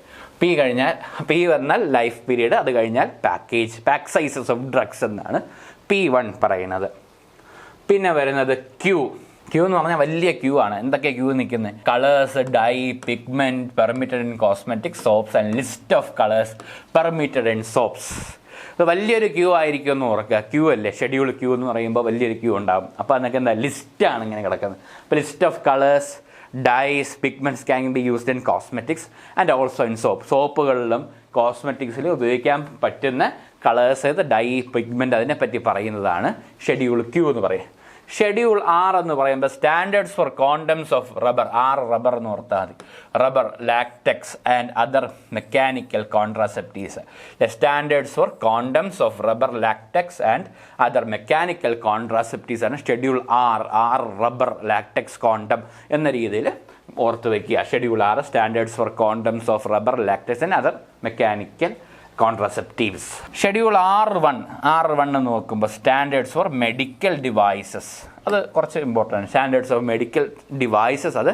P വന്നാൽ ലൈഫ് പീരീഡ്, അത് കഴിഞ്ഞാൽ പാക്ക് സൈസസ് ഓഫ് ഡ്രഗ്സ് എന്നാണ് P1 പറയുന്നത്. പിന്നെ വരുന്നത് Q എന്ന് പറഞ്ഞാൽ വലിയ ക്യൂ ആണ്. എന്തൊക്കെ ക്യൂ നിൽക്കുന്നത്, colours, dye, pigment, permitted in cosmetic soaps and list of colours permitted in soaps. അത് വലിയൊരു ക്യൂ ആയിരിക്കും എന്ന് ഓർക്കുക. ക്യൂ അല്ലേ, ഷെഡ്യൂൾ Q എന്ന് പറയുമ്പോൾ വലിയൊരു ക്യൂ ഉണ്ടാകും. അപ്പോൾ അതൊക്കെ എന്താ, ലിസ്റ്റാണ് ഇങ്ങനെ കിടക്കുന്നത്. അപ്പോൾ list of colours, dyes, pigments can be used in cosmetics and also in സോപ്പുകളിലും കോസ്മെറ്റിക്സിലും ഉപയോഗിക്കാൻ പറ്റുന്ന കളേഴ്സ്, ഡൈ, പിഗ്മെൻറ്റ്, അതിനെപ്പറ്റി പറയുന്നതാണ് ഷെഡ്യൂൾ Q എന്ന് പറയും. ഷെഡ്യൂൾ R എന്ന് പറയുമ്പോൾ standards for condoms of rubber. Rubber എന്ന് ഓർത്താൽ മതി. Rubber, latex and other mechanical contraceptives. Standards for condoms of rubber, latex and other mechanical contraceptives ആണ് schedule R. Rubber, latex, condom എന്ന രീതിയിൽ ഓർത്ത് വയ്ക്കുക. Schedule R standards for condoms of rubber, latex and other mechanical contraceptives. Schedule R1 എന്ന് നോക്കുമ്പോൾ സ്റ്റാൻഡേർഡ്സ് ഫോർ മെഡിക്കൽ ഡിവൈസസ്. അത് കുറച്ച് important. Standards of medical devices, അത്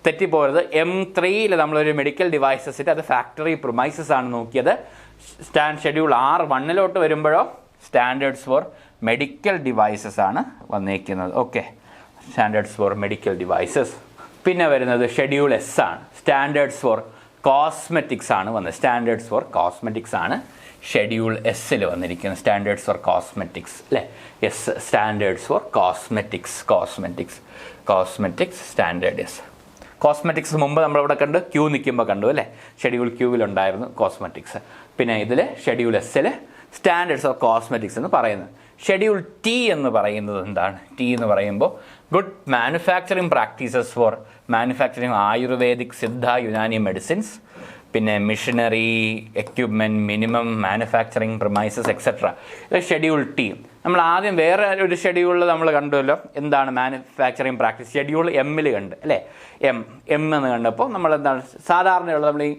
തെറ്റിപ്പോരുത്. M3യിൽ നമ്മളൊരു മെഡിക്കൽ ഡിവൈസസിൻ്റെ അത് ഫാക്ടറി പ്രൊമൈസസ് ആണ് നോക്കിയത്. ഷെഡ്യൂൾ R1 വരുമ്പോഴോ സ്റ്റാൻഡേർഡ്സ് ഫോർ മെഡിക്കൽ ഡിവൈസസ് ആണ് വന്നേക്കുന്നത്. Okay, standards for medical devices. പിന്നെ വരുന്നത് ഷെഡ്യൂൾ എസ് ആണ്, സ്റ്റാൻഡേർഡ്സ് ഫോർ കോസ്മെറ്റിക്സ് ആണ് വന്നത്. സ്റ്റാൻഡേർഡ്സ് ഫോർ കോസ്മെറ്റിക്സ് ആണ് ഷെഡ്യൂൾ എസ്സിൽ വന്നിരിക്കുന്നത്. സ്റ്റാൻഡേർഡ്സ് ഫോർ കോസ്മെറ്റിക്സ് അല്ലേ, S standards four cosmetics standard S. Cosmetics മുമ്പ് നമ്മളിവിടെ കണ്ട് ക്യൂ നിൽക്കുമ്പോൾ കണ്ടു അല്ലേ, ഷെഡ്യൂൾ ക്യൂവിലുണ്ടായിരുന്നു കോസ്മെറ്റിക്സ്. പിന്നെ ഇതിൽ ഷെഡ്യൂൾ എസ്സിൽ സ്റ്റാൻഡേർഡ്സ് ഓഫ് കോസ്മെറ്റിക്സ് എന്ന് പറയുന്നത്. ഷെഡ്യൂൾ ടി എന്ന് പറയുന്നത് എന്താണ്? ടി എന്ന് പറയുമ്പോൾ good manufacturing practices for manufacturing Ayurvedic, Siddha, Unani medicines, പിന്നെ machinery equipment, minimum manufacturing premises etcetera. ഇത് ഷെഡ്യൂൾ ടി. നമ്മൾ ആദ്യം വേറെ ഒരു ഷെഡ്യൂളിൽ നമ്മൾ കണ്ടുവല്ലോ, എന്താണ് മാനുഫാക്ചറിങ് പ്രാക്ടീസ്, ഷെഡ്യൂൾ എമ്മിൽ കണ്ട് അല്ലേ, എം എന്ന് കണ്ടപ്പോൾ നമ്മൾ എന്താണ് സാധാരണയുള്ള നമ്മൾ ഈ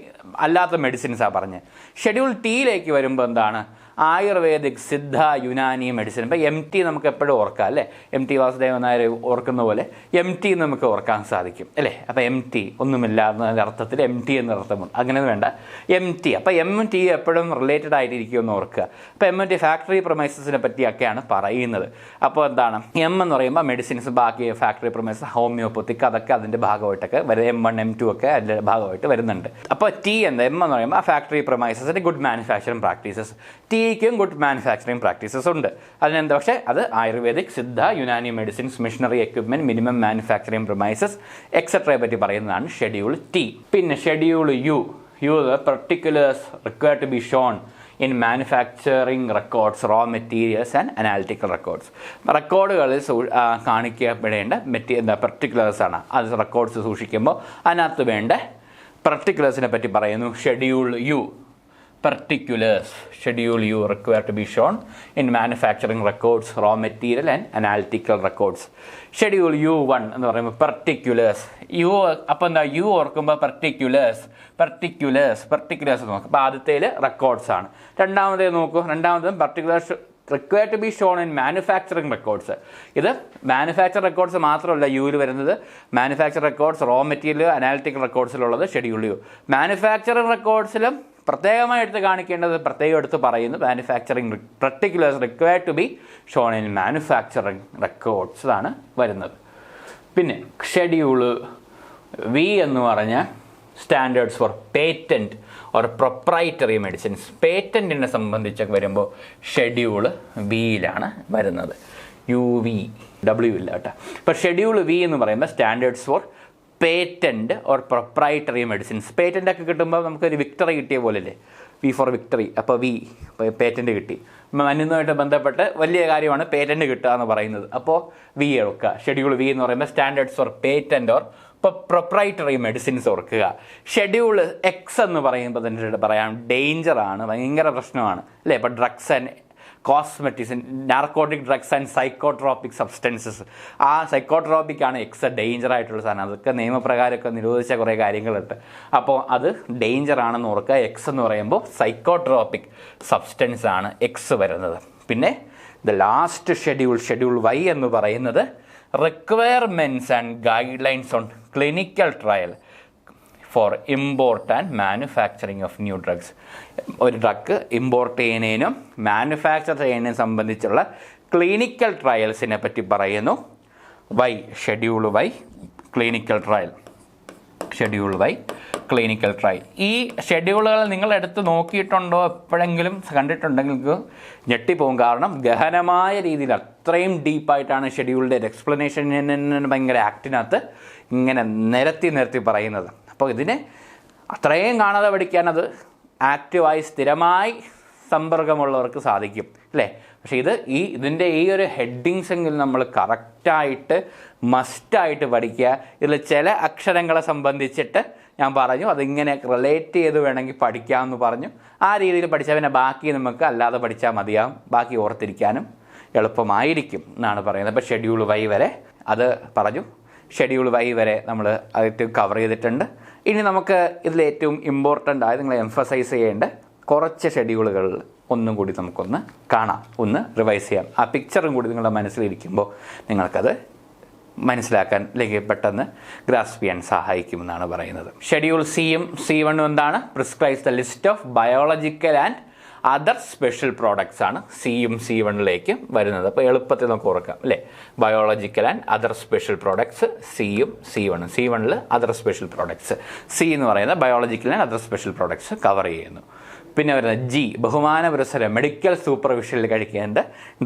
അല്ലാത്ത മെഡിസിൻസാണ് പറഞ്ഞത്. ഷെഡ്യൂൾ ടിയിലേക്ക് വരുമ്പോൾ എന്താണ് ആയുർവേദിക്, സിദ്ധ, യുനാനി മെഡിസിൻ. ഇപ്പോൾ എം ടി നമുക്ക് എപ്പോഴും ഓർക്കാം അല്ലേ, എം ടി വാസുദേവൻ നായർ ഓർക്കുന്ന പോലെ എം ടി നമുക്ക് ഓർക്കാൻ സാധിക്കും അല്ലേ. അപ്പോൾ എം ടി ഒന്നുമില്ല എന്ന അർത്ഥത്തിൽ എം ടി എന്ന അർത്ഥമുണ്ട്, അങ്ങനെ വേണ്ട എം ടി. അപ്പോൾ എം ടി എപ്പോഴും റിലേറ്റഡ് ആയിട്ടിരിക്കുമെന്ന് ഓർക്കുക. അപ്പോൾ എം ടി ഫാക്ടറി പ്രൊമൈസസിനെ പറ്റിയൊക്കെയാണ് പറയുന്നത്. അപ്പോൾ എന്താണ് എം എന്ന് പറയുമ്പോൾ മെഡിസിൻസ്, ബാക്കി ഫാക്ടറി പ്രൊമൈസസ്, ഹോമിയോപ്പത്തിക്, അതൊക്കെ അതിൻ്റെ ഭാഗമായിട്ടൊക്കെ വരും. M1 M2 ഒക്കെ അതിൻ്റെ ഭാഗമായിട്ട് വരുന്നുണ്ട്. അപ്പോൾ ടി എം എന്ന് പറയുമ്പോൾ ഫാക്ടറി പ്രൊമൈസസിൻ്റെ ഗുഡ് മാനുഫാക്ചറിങ് പ്രാക്ടീസസ്. ടിക്കും ഗുഡ് മാനുഫാക്ചറിങ് പ്രാക്ടീസസ് ഉണ്ട്. അതിനെന്താ, പക്ഷേ അത് Ayurvedic, Siddha, Unani medicines, machinery equipment, minimum manufacturing premises എക്സെട്രയെ പറ്റി പറയുന്നതാണ് ഷെഡ്യൂൾ ടി. പിന്നെ schedule U. particulars required to be shown in manufacturing records, raw materials and analytical records. റെക്കോർഡുകളിൽ കാണിക്കപ്പെടേണ്ട പെർട്ടിക്കുലേഴ്സ് ആണ്. അത് റെക്കോർഡ്സ് സൂക്ഷിക്കുമ്പോൾ അതിനകത്ത് വേണ്ട പെർട്ടിക്കുലേഴ്സിനെ പറ്റി പറയുന്നു. Schedule U, particulars. Schedule U required to be shown in manufacturing records, raw material and analytical records. Schedule U1 എന്ന് പറയുമ്പോൾ particulars. യു അപ്പോൾ എന്താ, യു ഓർക്കുമ്പോൾ particulars നോക്കും. അപ്പോൾ ആദ്യത്തേൽ റെക്കോർഡ്സ് ആണ്. രണ്ടാമതേ നോക്കൂ, രണ്ടാമതും particulars required to be shown in manufacturing records. ഇത് മാനുഫാക്ചർ റെക്കോർഡ്സ് മാത്രമല്ല യുവിൽ വരുന്നത്, manufacture records, raw material, analytical റെക്കോർഡ്സിലുള്ളത് ഷെഡ്യൂൾ യു. മാനുഫാക്ചറിങ് റെക്കോർഡ്സിലും പ്രത്യേകമായി എടുത്ത് കാണിക്കേണ്ടത് പ്രത്യേകം എടുത്ത് പറയുന്നു, manufacturing particulars required to be shown in manufacturing records ആണ് വരുന്നത്. പിന്നെ ഷെഡ്യൂള് വി എന്ന് പറഞ്ഞാൽ standards for patent or proprietary medicines. പേറ്റൻറ്റിനെ സംബന്ധിച്ചൊക്കെ വരുമ്പോൾ ഷെഡ്യൂള് വിയിലാണ് വരുന്നത്. UV ഇല്ല കേട്ടോ. ഇപ്പോൾ ഷെഡ്യൂൾ വി എന്ന് പറയുമ്പോൾ standards for patent or proprietary medicines. Patent ഒക്കെ കിട്ടുമ്പോൾ നമുക്കൊരു വിക്ടറി കിട്ടിയ പോലെയല്ലേ, വി ഫോർ വിക്ടറി. അപ്പോൾ വി പേറ്റൻറ്റ് കിട്ടി. മരുന്നുമായിട്ട് ബന്ധപ്പെട്ട് വലിയ കാര്യമാണ് പേറ്റൻറ്റ് കിട്ടുക എന്ന് പറയുന്നത്. അപ്പോൾ വി എടുക്കുക. ഷെഡ്യൂൾ വി എന്ന് പറയുമ്പോൾ standards for patent or proprietary medicines ഓർക്കുക. ഷെഡ്യൂൾ എക്സ് എന്ന് പറയുമ്പോൾ തന്നെ പറയാം ഡേഞ്ചറാണ്, ഭയങ്കര പ്രശ്നമാണ് അല്ലേ. ഇപ്പോൾ drugs and cosmetics, narcotic drugs and psychotropic substances. ആ സൈക്കോട്രോപിക് ആണ് എക്സ്, ഡേഞ്ചർ ആയിട്ടുള്ള സാധനം. അതൊക്കെ നിയമപ്രകാരമൊക്കെ നിരോധിച്ച കുറേ കാര്യങ്ങളുണ്ട്. അപ്പോൾ അത് ഡേഞ്ചർ ആണെന്ന് ഓർക്കുക. എക്സ് എന്ന് പറയുമ്പോൾ സൈക്കോട്രോപിക് സബ്സ്റ്റൻസ് ആണ് എക്സ് വരുന്നത്. പിന്നെ ദ ലാസ്റ്റ് ഷെഡ്യൂൾ വൈ എന്ന് പറയുന്നത് requirements and guidelines on clinical trial for import and manufacturing of new drugs. ഒരു ഡ്രഗ് ഇമ്പോർട്ട് ചെയ്യുന്നതിനും മാനുഫാക്ചർ ചെയ്യുന്നതിനും സംബന്ധിച്ചുള്ള ക്ലിനിക്കൽ ട്രയൽസിനെ പറ്റി പറയുന്നു. Y, schedule Y, clinical trial. ഈ ഷെഡ്യൂളുകൾ നിങ്ങൾ എടുത്ത് നോക്കിയിട്ടുണ്ടോ, എപ്പോഴെങ്കിലും കണ്ടിട്ടുണ്ടെങ്കിൽ ഞെട്ടിപ്പോകും. കാരണം ഗഹനമായ രീതിയിൽ അത്രയും ഡീപ്പായിട്ടാണ് ഷെഡ്യൂളിൻ്റെ എക്സ്പ്ലനേഷൻ ഭയങ്കര ആക്ടിനകത്ത് ഇങ്ങനെ നിരത്തി പറയുന്നത്. അപ്പോൾ ഇതിനെ അത്രയും കാണാതെ പഠിക്കാൻ അത് ആക്റ്റീവായി സ്ഥിരമായി സമ്പർക്കമുള്ളവർക്ക് സാധിക്കും അല്ലേ. പക്ഷേ ഇതിൻ്റെ ഈ ഒരു ഹെഡിങ്സ് എങ്കിലും നമ്മൾ കറക്റ്റായിട്ട് മസ്റ്റായിട്ട് പഠിക്കുക. ഇതിൽ ചില അക്ഷരങ്ങളെ സംബന്ധിച്ചിട്ട് ഞാൻ പറഞ്ഞു അതിങ്ങനെ റിലേറ്റ് ചെയ്ത് വേണമെങ്കിൽ പഠിക്കാമെന്ന് പറഞ്ഞു. ആ രീതിയിൽ പഠിച്ചാൽ പിന്നെ ബാക്കി നമുക്ക് അല്ലാതെ പഠിച്ചാൽ മതിയാവും, ബാക്കി ഓർത്തിരിക്കാനും എളുപ്പമായിരിക്കും എന്നാണ് പറയുന്നത്. അപ്പോൾ ഷെഡ്യൂൾ വൈ വരെ അത് പറഞ്ഞു. ഷെഡ്യൂൾ വൈ വരെ നമ്മൾ ആയിട്ട് കവർ ചെയ്തിട്ടുണ്ട്. ഇനി നമുക്ക് ഇതിൽ ഏറ്റവും ഇമ്പോർട്ടൻ്റ് ആയി നിങ്ങൾ എംഫസൈസ് ചെയ്യേണ്ട കുറച്ച് ഷെഡ്യൂളുകൾ ഒന്നും കൂടി നമുക്കൊന്ന് കാണാം, ഒന്ന് റിവൈസ് ചെയ്യാം. ആ പിക്ചറും കൂടി നിങ്ങളുടെ മനസ്സിലിരിക്കുമ്പോൾ നിങ്ങൾക്കത് മനസ്സിലാക്കാൻ അല്ലെങ്കിൽ പെട്ടെന്ന് ഗ്രാസ്പ് ചെയ്യാൻ സഹായിക്കുമെന്നാണ് പറയുന്നത്. ഷെഡ്യൂൾ C1 എന്താണ്? Prescribes the list of biological and other special products ആണ് സിയും C1 വരുന്നത്. അപ്പോൾ എളുപ്പത്തിൽ നമുക്ക് ഓർക്കാം അല്ലേ, biological and other special products സിയും C1 other special products, C എന്ന് പറയുന്ന biological and other special products cover ചെയ്യുന്നു. പിന്നെ വരുന്നത് ജി, ബഹുമാന പുരസ്സരം മെഡിക്കൽ സൂപ്പർവിഷനിൽ കഴിക്കേണ്ട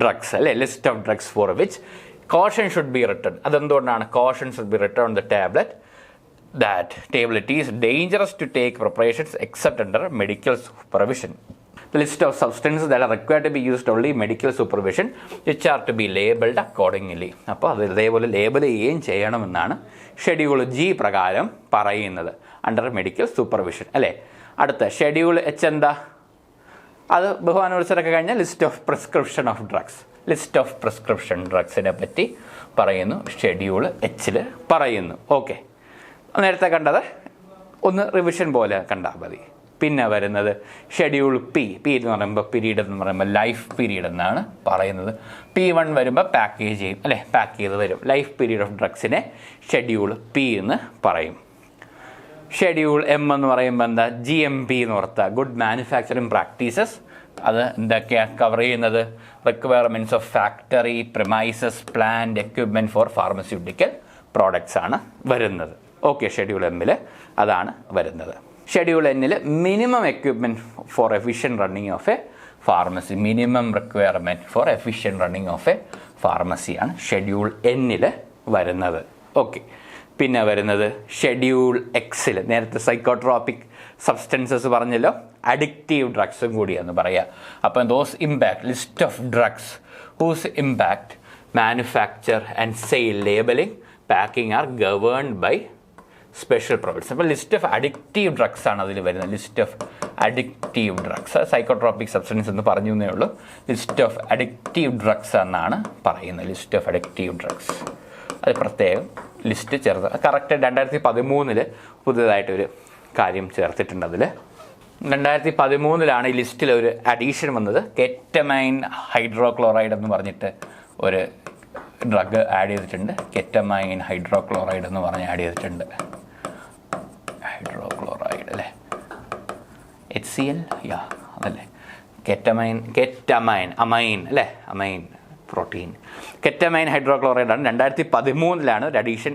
ഡ്രഗ്സ് അല്ലേ, list of drugs for which caution should be written. അതെന്തുകൊണ്ടാണ് caution should be written on the tablet that tablet is dangerous to take preparations except under medical supervision. The list of substances that are required to be used only medical supervision which are to be labeled accordingly. അപ്പോൾ അത് ഇതേപോലെ ലേബൽ ചെയ്യുകയും ചെയ്യണമെന്നാണ് ഷെഡ്യൂൾ ജി പ്രകാരം പറയുന്നത്, അണ്ടർ മെഡിക്കൽ സൂപ്പർവിഷൻ അല്ലേ. അടുത്ത ഷെഡ്യൂൾ എച്ച് എന്താ? അത് ബഹുമാന പുരസ്സരമൊക്കെ കഴിഞ്ഞാൽ list of prescription of drugs, list of prescription ഡ്രഗ്സിനെ പറ്റി പറയുന്നു, ഷെഡ്യൂൾ എച്ചിൽ പറയുന്നു. ഓക്കെ, നേരത്തെ കണ്ടത് ഒന്ന് റിവിഷൻ പോലെ കണ്ടാൽ മതി. പിന്നെ വരുന്നത് ഷെഡ്യൂൾ പി എന്ന് പറയുമ്പോൾ പീരീഡ് എന്ന് പറയുമ്പോൾ ലൈഫ് പീരീഡ് എന്നാണ് പറയുന്നത്. P1 വരുമ്പോൾ പാക്കേജ് ചെയ്യും അല്ലേ, പാക്ക് ചെയ്ത് വരും. ലൈഫ് പീരീഡ് ഓഫ് ഡ്രഗ്സിനെ ഷെഡ്യൂൾ പി എന്ന് പറയും. ഷെഡ്യൂൾ എം എന്ന് പറയുമ്പോൾ എന്താ? GMP എന്ന് ഓർത്താൽ ഗുഡ് മാനുഫാക്ചറിങ് പ്രാക്ടീസസ്. അത് എന്തൊക്കെയാണ് കവർ ചെയ്യുന്നത്? Requirements of factory premises plant equipment for pharmaceutical products ആണ് വരുന്നത്. ഓക്കെ, ഷെഡ്യൂൾ എമ്മിൽ അതാണ് വരുന്നത്. ഷെഡ്യൂൾ എന്നിൽ minimum equipment for efficient running of a pharmacy, minimum requirement for efficient running of a ഫാർമസിയാണ് ഷെഡ്യൂൾ എന്നിൽ വരുന്നത്. ഓക്കെ, പിന്നെ വരുന്നത് ഷെഡ്യൂൾ എക്സിൽ നേരത്തെ സൈക്കോട്രോപിക് സബ്സ്റ്റൻസസ് പറഞ്ഞല്ലോ, അഡിക്റ്റീവ് ഡ്രഗ്സും കൂടിയെന്ന് പറയുക. അപ്പം those impact list of drugs whose impact manufacture and sale labelling packing are governed by special provisions. അപ്പോൾ ലിസ്റ്റ് ഓഫ് അഡിക്റ്റീവ് ഡ്രഗ്സ് ആണ് അതിൽ വരുന്നത്. List of addictive drugs, psychotropic substance എന്ന് പറഞ്ഞു എന്നേ ഉള്ളൂ. ലിസ്റ്റ് ഓഫ് അഡിക്റ്റീവ് ഡ്രഗ്സ് എന്നാണ് പറയുന്നത്. ലിസ്റ്റ് ഓഫ് അഡിക്റ്റീവ് ഡ്രഗ്സ് അത് പ്രത്യേകം ലിസ്റ്റ് ചേർത്ത് കറക്റ്റ് 2013 പുതിയതായിട്ടൊരു കാര്യം ചേർത്തിട്ടുണ്ട്. അതിൽ 2013 ഈ ലിസ്റ്റിൽ ഒരു അഡീഷൻ വന്നത്. കെറ്റമൈൻ ഹൈഡ്രോക്ലോറൈഡ് എന്ന് പറഞ്ഞിട്ട് ഒരു ഡ്രഗ് ആഡ് ചെയ്തിട്ടുണ്ട്. കെറ്റമൈൻ ഹൈഡ്രോക്ലോറൈഡ് എന്ന് പറഞ്ഞ് ആഡ് ചെയ്തിട്ടുണ്ട്. ഹൈഡ്രോക്ലോറൈഡ് അല്ലേ, HCl അതല്ലേ, കെറ്റമൈൻ അമൈൻ അല്ലേ, അമൈൻ പ്രോട്ടീൻ. കെറ്റമൈൻ ഹൈഡ്രോക്ലോറൈഡാണ് 2013 ഒരു അഡീഷൻ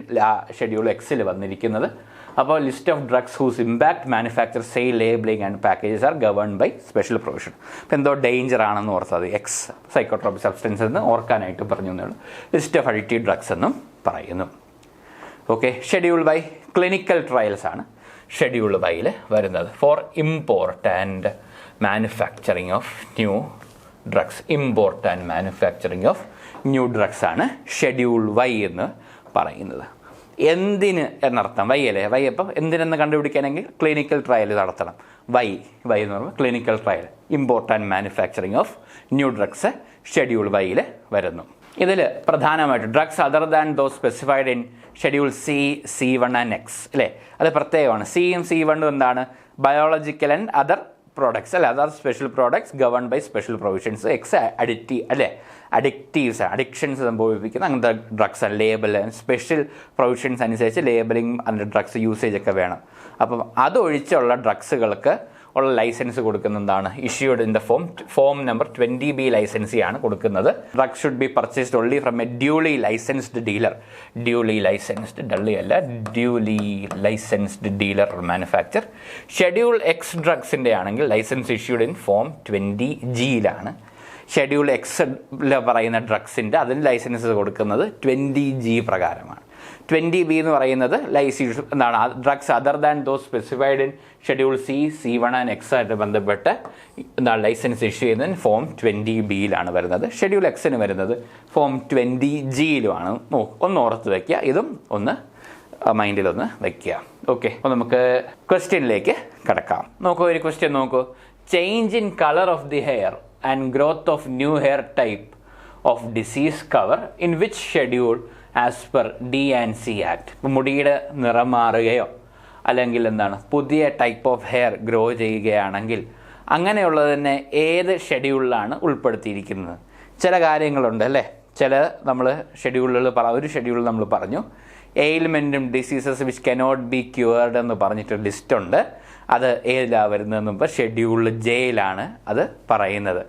ഷെഡ്യൂൾ എക്സിൽ വന്നിരിക്കുന്നത്. അപ്പോൾ list of drugs whose impact manufacture sale labelling and packages are governed by special provision. അപ്പോൾ എന്തോ ഡേഞ്ചർ ആണെന്ന് ഓർത്തത്, എക്സ് സൈക്കോട്രോപിക് സബ്സ്റ്റൻസ് എന്ന് ഓർക്കാനായിട്ട് പറഞ്ഞു എന്നുള്ളൂ. ലിസ്റ്റ് ഓഫ് അഡിക്റ്റീവ് ഡ്രഗ്സ് എന്നും പറയുന്നു. Okay, schedule Y clinical trials ആണ് ഷെഡ്യൂൾ ബൈയിൽ വരുന്നത്. For import and manufacturing of new drugs, import and manufacturing of new drugs ആണ് ഷെഡ്യൂൾ വൈ എന്ന് പറയുന്നത്. എന്തിന് എന്നർത്ഥം? വൈ അല്ലേ, വൈ അപ്പം എന്തിനെന്ന് കണ്ടുപിടിക്കാനെങ്കിൽ ക്ലിനിക്കൽ ട്രയൽ നടത്തണം. വൈ എന്ന് പറയുമ്പോൾ clinical trial, import and manufacturing of new drugs schedule വൈയിൽ വരുന്നു. ഇതിൽ പ്രധാനമായിട്ട് drugs other than those specified in schedule C, C1 and X അല്ലേ, അത് പ്രത്യേകമാണ്. സിയും C1 എന്താണ്? ബയോളജിക്കൽ ആൻഡ് അതർ പ്രോഡക്ട്സ് അല്ലെ, other special products governed by special provisions. X addictives, addictions സംഭവിപ്പിക്കുന്ന അങ്ങനത്തെ ഡ്രഗ്സ് ലേബൽ സ്പെഷ്യൽ പ്രൊവിഷൻസ് അനുസരിച്ച് ലേബലിംഗ് അതിൻ്റെ ഡ്രഗ്സ് യൂസേജ് ഒക്കെ വേണം. അപ്പം അതൊഴിച്ചുള്ള ഡ്രഗ്സുകൾക്ക് ഉള്ള ലൈസൻസ് കൊടുക്കുന്നതാണ് issued in the form number 20B ലൈസൻസിയാണ് കൊടുക്കുന്നത്. Drug should be purchased only from a duly licensed dealer. Duly licensed dealer manufacture. Schedule X ഡ്രഗ്സിൻ്റെ ആണെങ്കിൽ licence issued in form 20Gയിലാണ്. Schedule X പറയുന്ന ഡ്രഗ്സിൻ്റെ അതിന് ലൈസൻസ് കൊടുക്കുന്നത് 20G പ്രകാരമാണ്. 20B എന്ന് പറയുന്നത് ലൈസൻസ് എന്താണ്? Drugs other than those specified in schedule C, C1 and X ആയിട്ട് ബന്ധപ്പെട്ട് എന്താണ് ലൈസൻസ് ഇഷ്യൂ ചെയ്യുന്നത് ഫോം 20Bയിലാണ് വരുന്നത്. ഷെഡ്യൂൾ എക്സിന് വരുന്നത് ഫോം 20Gയിലുമാണ്. ഒന്ന് ഓർത്ത് വയ്ക്കുക, ഇതും ഒന്ന് മൈൻഡിലൊന്ന് വയ്ക്കുക. ഓക്കെ, അപ്പോൾ നമുക്ക് ക്വസ്റ്റ്യനിലേക്ക് കിടക്കാം. നോക്കൂ, ഒരു ക്വസ്റ്റ്യൻ നോക്കൂ. Change in colour of the hair and growth of new hair type of disease cover in which schedule as per D&C act. ഇപ്പോൾ മുടിയുടെ നിറം മാറുകയോ അല്ലെങ്കിൽ എന്താണ് പുതിയ ടൈപ്പ് ഓഫ് ഹെയർ ഗ്രോ ചെയ്യുകയാണെങ്കിൽ അങ്ങനെയുള്ളത് തന്നെ ഏത് ഷെഡ്യൂളിലാണ് ഉൾപ്പെടുത്തിയിരിക്കുന്നത്? ചില കാര്യങ്ങളുണ്ട് അല്ലേ, ചില നമ്മൾ ഷെഡ്യൂളുകൾ ഒരു ഷെഡ്യൂൾ നമ്മൾ പറഞ്ഞു എയിൽമെൻറ്റും diseases which cannot be cured എന്ന് പറഞ്ഞിട്ട് ലിസ്റ്റുണ്ട്. അത് ഏതിലാണ് വരുന്നതെന്ന് ഇപ്പോൾ ഷെഡ്യൂൾ ജെയിലാണ് അത് പറയുന്നത്.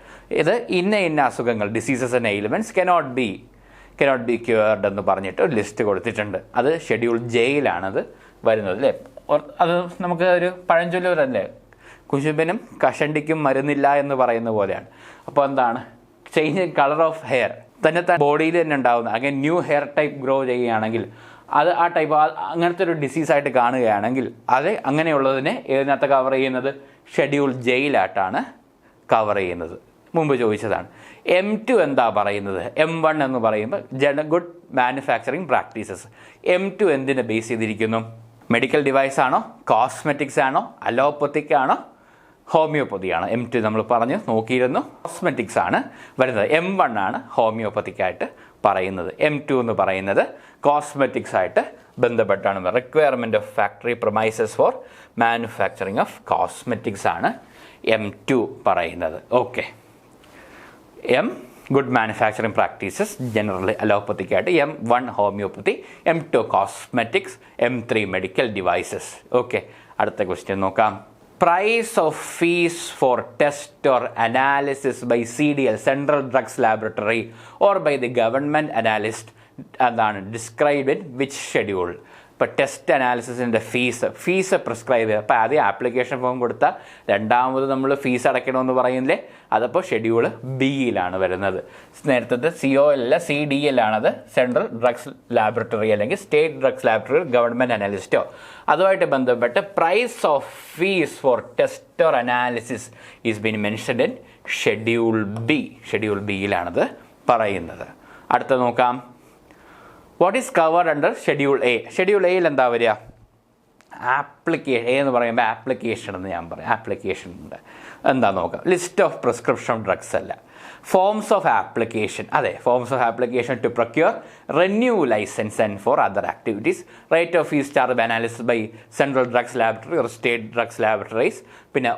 ഇത് ഇന്ന അസുഖങ്ങൾ diseases and ailments cannot be cured എന്ന് പറഞ്ഞിട്ട് ഒരു ലിസ്റ്റ് കൊടുത്തിട്ടുണ്ട്. അത് ഷെഡ്യൂൾ ജെയിലാണത് വരുന്നത് അല്ലേ. അത് നമുക്ക് ഒരു പഴഞ്ചൊല്ലൂരല്ലേ, കുശുമ്പിനും കഷണ്ടിക്കും മരുന്നില്ല എന്ന് പറയുന്ന പോലെയാണ്. അപ്പോൾ എന്താണ്, ചേഞ്ച് കളർ ഓഫ് ഹെയർ തന്നെ ബോഡിയിൽ തന്നെ ഉണ്ടാകുന്ന അങ്ങനെ ന്യൂ ഹെയർ ടൈപ്പ് ഗ്രോ ചെയ്യുകയാണെങ്കിൽ അത് ആ ടൈപ്പ് അങ്ങനത്തെ ഒരു ഡിസീസായിട്ട് കാണുകയാണെങ്കിൽ അത് അങ്ങനെയുള്ളതിനെ ഏതിനകത്ത് കവർ ചെയ്യുന്നത് ഷെഡ്യൂൾ ജെയിലായിട്ടാണ് കവർ ചെയ്യുന്നത്. മുമ്പ് ചോദിച്ചതാണ്. M2 എന്താ പറയുന്നത്? M1 എന്ന് പറയുമ്പോൾ ഗുഡ് മാനുഫാക്ചറിങ് പ്രാക്ടീസസ്. M2 എന്തിനെ ബേസ് ചെയ്തിരിക്കുന്നു? മെഡിക്കൽ ഡിവൈസ് ആണോ, കോസ്മെറ്റിക്സ് ആണോ, അലോപ്പത്തിക് ആണോ, ഹോമിയോപ്പതി ആണോ? M2 നമ്മൾ പറഞ്ഞു നോക്കിയിരുന്നു, കോസ്മെറ്റിക്സ് ആണ് വരുന്നത്. M1 ആണ് ഹോമിയോപ്പത്തിക് ആയിട്ട് പറയുന്നത്. M2 എന്ന് പറയുന്നത് കോസ്മെറ്റിക്സ് ആയിട്ട് ബന്ധപ്പെട്ടാണ്. Requirement of factory premises for manufacturing of cosmetics ആണ് M2 പറയുന്നത്. Okay, good manufacturing practices generally allopathic ആയിട്ട്, M1 homeopathy, M2 cosmetics, M3 medical devices. Okay, അടുത്ത ക്വസ്റ്റ്യൻ നോക്കാം. Price of fees for test or analysis by CDL central drugs laboratory or by the government analyst എന്താണ് ഡിസ്ക്രൈബ് ഇൻ വിച്ച് ഷെഡ്യൂൾ? ഇപ്പോൾ ടെസ്റ്റ് അനാലിസിസിൻ്റെ ഫീസ് പ്രിസ്ക്രൈബ് ചെയ്യുക. അപ്പോൾ ആദ്യം ആപ്ലിക്കേഷൻ ഫോം കൊടുത്താൽ രണ്ടാമത് നമ്മൾ ഫീസ് അടയ്ക്കണമെന്ന് പറയുന്നില്ലേ, അതപ്പോൾ ഷെഡ്യൂൾ ബിയിലാണ് വരുന്നത്. നേരത്തെ COL CDL ആണത്, സെൻട്രൽ ഡ്രഗ്സ് ലാബറട്ടറി അല്ലെങ്കിൽ സ്റ്റേറ്റ് ഡ്രഗ്സ് ലാബറട്ടറി ഗവൺമെൻറ് അനാലിസ്റ്റോ. അതുമായിട്ട് ബന്ധപ്പെട്ട് price of fees for test or analysis is been mentioned in schedule ബിയിലാണത് പറയുന്നത്. അടുത്ത നോക്കാം. What is covered under schedule A? Schedule എയിൽ എന്താ വരിക? ആപ്ലിക്കേഷൻ. എന്ന് പറയുമ്പോൾ ആപ്ലിക്കേഷൻ എന്ന് ഞാൻ പറയാം. ആപ്ലിക്കേഷൻ ഉണ്ട്, എന്താ നോക്കാം. ലിസ്റ്റ് ഓഫ് പ്രിസ്ക്രിപ്ഷൻ ഡ്രഗ്സ് അല്ല, ഫോംസ് ഓഫ് ആപ്ലിക്കേഷൻ. അതെ, forms of application to procure, renew licence and for other activities, rate of fees charge analysis by central drugs laboratory or state drugs laboratories, പിന്നെ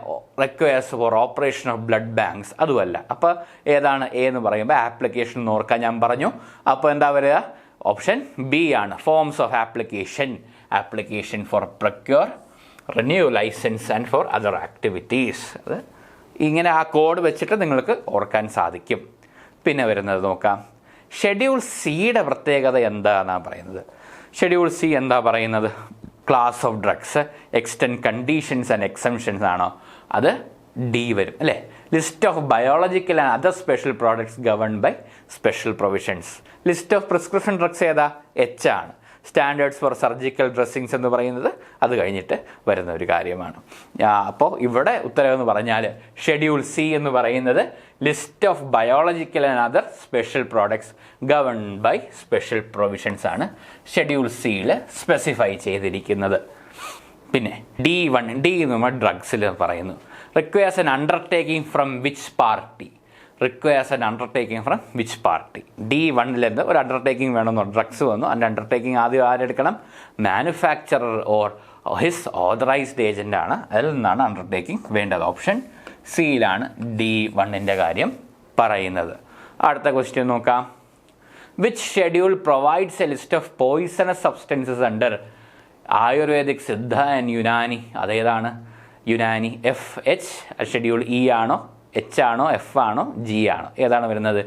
requires for operation of blood banks, അതുമല്ല. അപ്പോൾ ഏതാണ് എ എന്ന് പറയുമ്പോൾ ആപ്ലിക്കേഷൻ എന്ന് ഓർക്കാൻ ഞാൻ പറഞ്ഞു. അപ്പോൾ എന്താ വരിക? ഓപ്ഷൻ ബി ആണ്. Forms of application for procure, renew licence and for other activities. അത് ഇങ്ങനെ ആ കോഡ് വെച്ചിട്ട് നിങ്ങൾക്ക് ഓർക്കാൻ സാധിക്കും. പിന്നെ വരുന്നത് നോക്കാം. ഷെഡ്യൂൾ സിയുടെ പ്രത്യേകത എന്താണെന്നാണ് പറയുന്നത്. ഷെഡ്യൂൾ സി എന്താ പറയുന്നത്? Class of drugs, extend conditions and exemptions ആണോ? അത് ഡി വരും അല്ലേ. List of biological and other special products governed by special provisions. List of prescription drugs ഏതാ? എച്ച് ആണ്. സ്റ്റാൻഡേർഡ്സ് ഫോർ സർജിക്കൽ ഡ്രസ്സിങ്സ് എന്ന് പറയുന്നത് അത് കഴിഞ്ഞിട്ട് വരുന്ന ഒരു കാര്യമാണ്. അപ്പോൾ ഇവിടെ ഉത്തരവെന്ന് പറഞ്ഞാൽ ഷെഡ്യൂൾ സി എന്ന് പറയുന്നത് list of biological and other special products governed by special provisions ആണ് ഷെഡ്യൂൾ സിയിൽ സ്പെസിഫൈ ചെയ്തിരിക്കുന്നത്. പിന്നെ D1 എന്ന് നമ്മൾ ഡ്രഗ്സിൽ പറയുന്നു. Requires an undertaking from which party? D1 ഒരു അണ്ടർടേക്കിംഗ് വേണമെന്നോ, ഡ്രഗ്സ് വന്നു, അതിൻ്റെ അണ്ടർടേക്കിംഗ് ആദ്യം ആരെടുക്കണം? Manufacturer or his authorised agent ആണ്. അതിൽ നിന്നാണ് അണ്ടർടേക്കിംഗ് വേണ്ടത്. ഓപ്ഷൻ സിയിലാണ് D1 കാര്യം പറയുന്നത്. അടുത്ത ക്വസ്റ്റ്യൻ നോക്കാം. Which schedule provides a list of poisonous substances under Ayurvedic, Siddha and Unani? അതേതാണ്? യുനാനി. FH ഷെഡ്യൂൾ ഇ ആണോ, എച്ച് ആണോ, എഫ് ആണോ, ജി ആണോ? ഏതാണ് വരുന്നത്?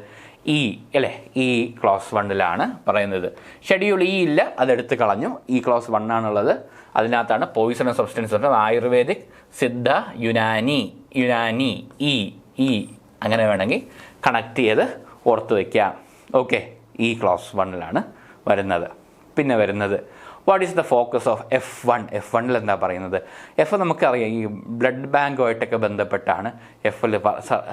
ഇ അല്ലേ. ഇ ക്ലാസ് 1 പറയുന്നത്. ഷെഡ്യൂൾ ഇ ഇല്ല, അതെടുത്ത് കളഞ്ഞു. ഇ ക്ലാസ് 1 ആണുള്ളത്. അതിനകത്താണ് പോയിസണസ് സബ്സ്റ്റൻസ് ഉണ്ട്. ആയുർവേദിക്, സിദ്ധ, യുനാനി, ഇ അങ്ങനെ വേണമെങ്കിൽ കണക്ട് ചെയ്ത് ഓർത്ത് വയ്ക്കാം. ഓക്കെ, ഇ ക്ലാസ് 1 വരുന്നത്. പിന്നെ വരുന്നത് what is the focus of F1 എന്താ പറയുന്നത്? എഫ് നമുക്കറിയാം, ഈ ബ്ലഡ് ബാങ്കുമായിട്ടൊക്കെ ബന്ധപ്പെട്ടാണ് എഫിൽ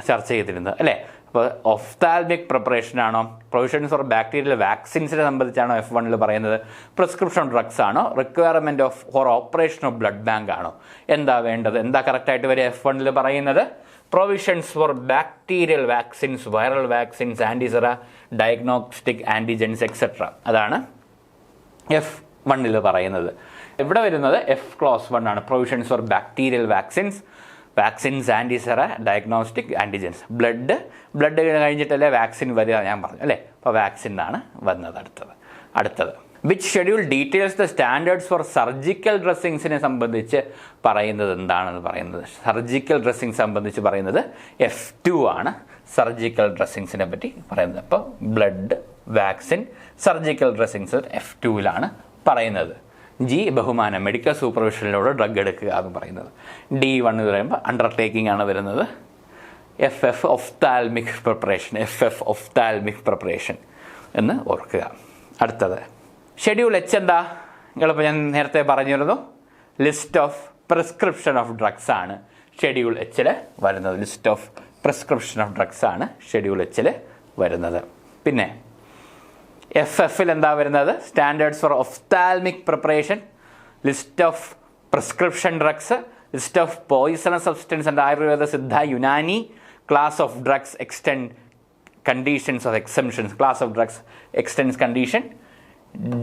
ചർച്ച ചെയ്തിരുന്നത് അല്ലേ. അപ്പോൾ ഒഫ്താൽമിക് പ്രിപ്പറേഷൻ ആണോ, പ്രൊവിഷൻസ് ഫോർ ബാക്ടീരിയൽ വാക്സിൻസിനെ സംബന്ധിച്ചാണോ F1 പറയുന്നത്? പ്രിസ്ക്രിപ്ഷൻ ഡ്രഗ്സ് ആണോ, requirement for operation of blood bank ആണോ? എന്താ വേണ്ടത്? എന്താ കറക്റ്റായിട്ട് വരെ F1 പറയുന്നത്? Provisions for bacterial vaccines, viral vaccines, antisera, diagnostic antigens etcetera. അതാണ് F1 പറയുന്നത്. ഇവിടെ വരുന്നത് എഫ് ക്ലാസ് 1 ആണ്. Provisions for bacterial vaccines, antisera, diagnostic antigens. Blood കഴിഞ്ഞിട്ടല്ലേ വാക്സിൻ വരിക ഞാൻ പറഞ്ഞു അല്ലേ. അപ്പോൾ വാക്സിൻ ആണ് വന്നത്. അടുത്തത് which schedule details the standards for surgical ഡ്രസ്സിങ്സിനെ സംബന്ധിച്ച് പറയുന്നത് എന്താണെന്ന് പറയുന്നത്. സർജിക്കൽ ഡ്രസ്സിങ് സംബന്ധിച്ച് പറയുന്നത് F2 ആണ്. സർജിക്കൽ ഡ്രസ്സിങ്സിനെ പറ്റി പറയുന്നത്. അപ്പോൾ ബ്ലഡ്, വാക്സിൻ, സർജിക്കൽ ഡ്രസ്സിങ്സ് F2-ലാണ് പറയുന്നത്. G ബഹുമാനം, മെഡിക്കൽ സൂപ്പർവിഷനിലൂടെ ഡ്രഗ് എടുക്കുക എന്ന് പറയുന്നത്. D1 എന്ന് പറയുമ്പോൾ അണ്ടർടേക്കിംഗ് ആണ് വരുന്നത്. FF ophthalmic preparation, FF ophthalmic preparation എന്ന് ഓർക്കുക. അടുത്തത് ഷെഡ്യൂൾ H എന്താ? നിങ്ങളിപ്പോൾ ഞാൻ നേരത്തെ പറഞ്ഞിരുന്നു, list of prescription of drugs ആണ് ഷെഡ്യൂൾ Hൽ വരുന്നത്. List of prescription of drugs ആണ് ഷെഡ്യൂൾ Hൽ വരുന്നത്. പിന്നെ FFൽ എന്താ വരുന്നത്? Standards for ophthalmic preparation, list of prescription drugs, list of poisonous substance and Ayurveda, Siddha, Unani, class of drugs, extend conditions of exemptions, class of drugs, extends condition,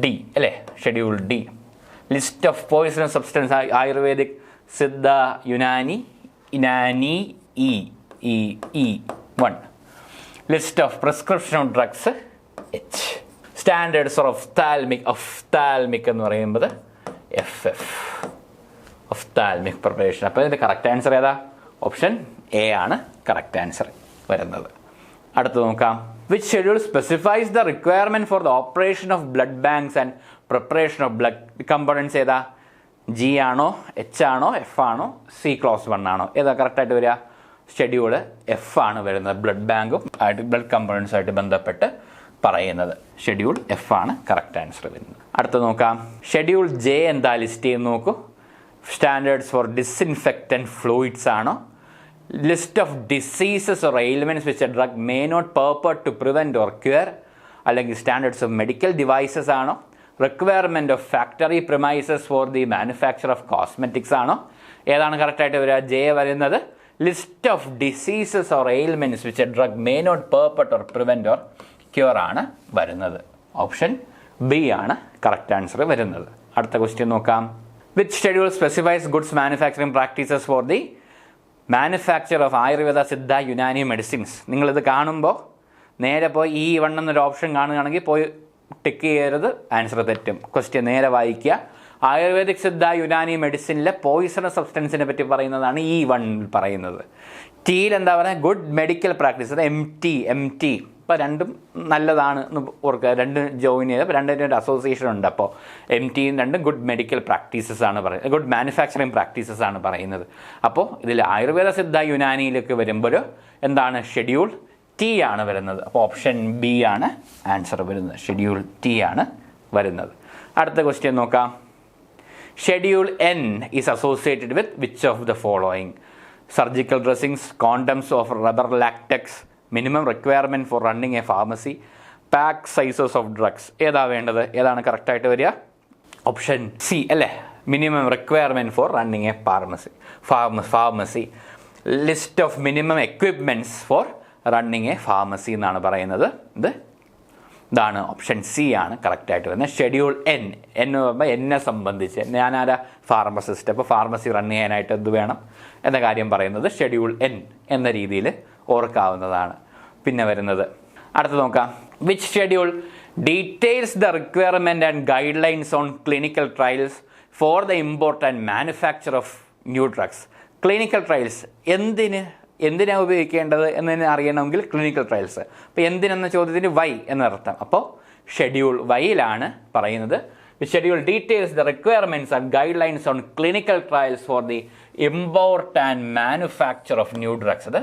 D അല്ലേ, schedule D. List of poisonous substance Ayurvedic, Siddha, Unani, ഇനാനി, E1. List of prescription of drugs H. Standards for ophthalmic എന്ന് പറയുമ്പോൾ FF, ഒഫ്താൽമിക് പ്രിപ്പറേഷൻ. അപ്പോൾ ഇതിൻ്റെ കറക്റ്റ് ആൻസർ ഏതാ? ഓപ്ഷൻ A ആണ് കറക്റ്റ് ആൻസർ വരുന്നത്. അടുത്ത് നോക്കാം. Which schedule specifies the requirement for the operation of blood banks and preparation of blood components ഏതാ? G ആണോ, H ആണോ, F ആണോ, C ക്ലോസ് 1 ആണോ? ഏതാ കറക്റ്റായിട്ട് വരിക? ഷെഡ്യൂള് F ആണ് വരുന്നത്. ബ്ലഡ് ബാങ്കും ആയിട്ട് ബ്ലഡ് കമ്പോണൻസുമായിട്ട് ബന്ധപ്പെട്ട് പറയുന്നത് ഷെഡ്യൂൾ F ആണ് കറക്റ്റ് ആൻസർ വരുന്നത്. അടുത്ത് നോക്കാം. ഷെഡ്യൂൾ J എന്താ? ലിസ്റ്റ് ചെയ്ത് നോക്കൂ. സ്റ്റാൻഡേർഡ്സ് ഫോർ ഡിസ്ഇൻഫെക്റ്റൻറ്റ് ഫ്ലൂയിഡ്സ് ആണോ? List of diseases or ailments which a drug may not purport to prevent or cure, അല്ലെങ്കിൽ സ്റ്റാൻഡേർഡ്സ് ഓഫ് മെഡിക്കൽ ഡിവൈസസ് ആണോ? Requirement of factory premises for the manufacture of cosmetics ആണോ? ഏതാണ് കറക്റ്റായിട്ട് വരിക? J വരുന്നത്. List of diseases or ailments which a drug may not പർപ്പർട്ട് or prevent or cure ആണ് വരുന്നത്. ഓപ്ഷൻ B ആണ് കറക്റ്റ് ആൻസർ വരുന്നത്. അടുത്ത ക്വസ്റ്റ്യൻ നോക്കാം. Which schedule specifies goods manufacturing practices four the manufacture of Ayurveda, Siddha, Unani medicines? നിങ്ങളിത് കാണുമ്പോൾ നേരെ പോയി E1 എന്നൊരു ഓപ്ഷൻ കാണുകയാണെങ്കിൽ പോയി ടിക്ക് ചെയ്യരുത്, ആൻസർ തെറ്റും. ക്വസ്റ്റ്യൻ നേരെ വായിക്കുക. ആയുർവേദിക്, സിദ്ധ, യുനാനി മെഡിസിനിലെ പോയിസണസ് സബ്സ്റ്റൻസിനെ പറ്റി പറയുന്നതാണ് E1 പറയുന്നത്. Tയിൽ എന്താ പറയുക? ഗുഡ് മെഡിക്കൽ പ്രാക്ടീസ്, അത് MT. ഇപ്പോൾ രണ്ടും നല്ലതാണ് എന്ന് ഓർക്കുക. രണ്ടും ജോയിൻ ചെയ്ത് രണ്ടിൻ്റെ ഒരു അസോസിയേഷൻ ഉണ്ട്. അപ്പോൾ MT രണ്ടും ഗുഡ് മെഡിക്കൽ പ്രാക്ടീസസ് ആണ് പറയുന്നത്, ഗുഡ് മാനുഫാക്ചറിങ് പ്രാക്ടീസസ് ആണ് പറയുന്നത്. അപ്പോൾ ഇതിൽ ആയുർവേദ, സിദ്ധ, യുനാനിയിലേക്ക് വരുമ്പോൾ എന്താണ്? ഷെഡ്യൂൾ T ആണ് വരുന്നത്. അപ്പോൾ ഓപ്ഷൻ B ആണ് ആൻസർ വരുന്നത്. ഷെഡ്യൂൾ T ആണ് വരുന്നത്. അടുത്ത ക്വസ്റ്റ്യൻ നോക്കാം. Schedule N is associated with which of the following? Surgical dressings, condoms of rubber latex, minimum requirement for running a pharmacy, pack sizes of drugs. ഏതാ വേണ്ടത്? ഏതാണ് കറക്റ്റായിട്ട് വരിക? ഓപ്ഷൻ C അല്ലേ, minimum requirement for running a pharmacy. List of minimum equipments for running a pharmacy എന്നാണ് പറയുന്നത്. ഇതാണ് ഓപ്ഷൻ C ആണ് കറക്റ്റായിട്ട് വരുന്നത്. ഷെഡ്യൂൾ N എന്ന് പറയുമ്പോൾ എന്നെ സംബന്ധിച്ച് ഞാനാരാ? ഫാർമസിസ്റ്റ്. അപ്പോൾ ഫാർമസി റൺ ചെയ്യാനായിട്ട് എന്ത് വേണം എന്ന കാര്യം പറയുന്നത് ഷെഡ്യൂൾ N എന്ന രീതിയിൽ ഓർക്കാവുന്നതാണ്. പിന്നെ വരുന്നത് അടുത്ത് നോക്കാം. Which schedule details the requirement and guidelines on clinical trials for the import and manufacture of new drugs? Clinical trials എന്തിനാണ് ഉപയോഗിക്കേണ്ടത് എന്നതിനെ അറിയണമെങ്കിൽ ക്ലിനിക്കൽ ട്രയൽസ്. അപ്പോൾ എന്തിനെന്ന ചോദ്യത്തിന് വൈ എന്നർത്ഥം. അപ്പോൾ ഷെഡ്യൂൾ വൈയിലാണ് പറയുന്നത്. Schedule details the requirements and guidelines on clinical trials for the import and manufacture of new drugs. അത്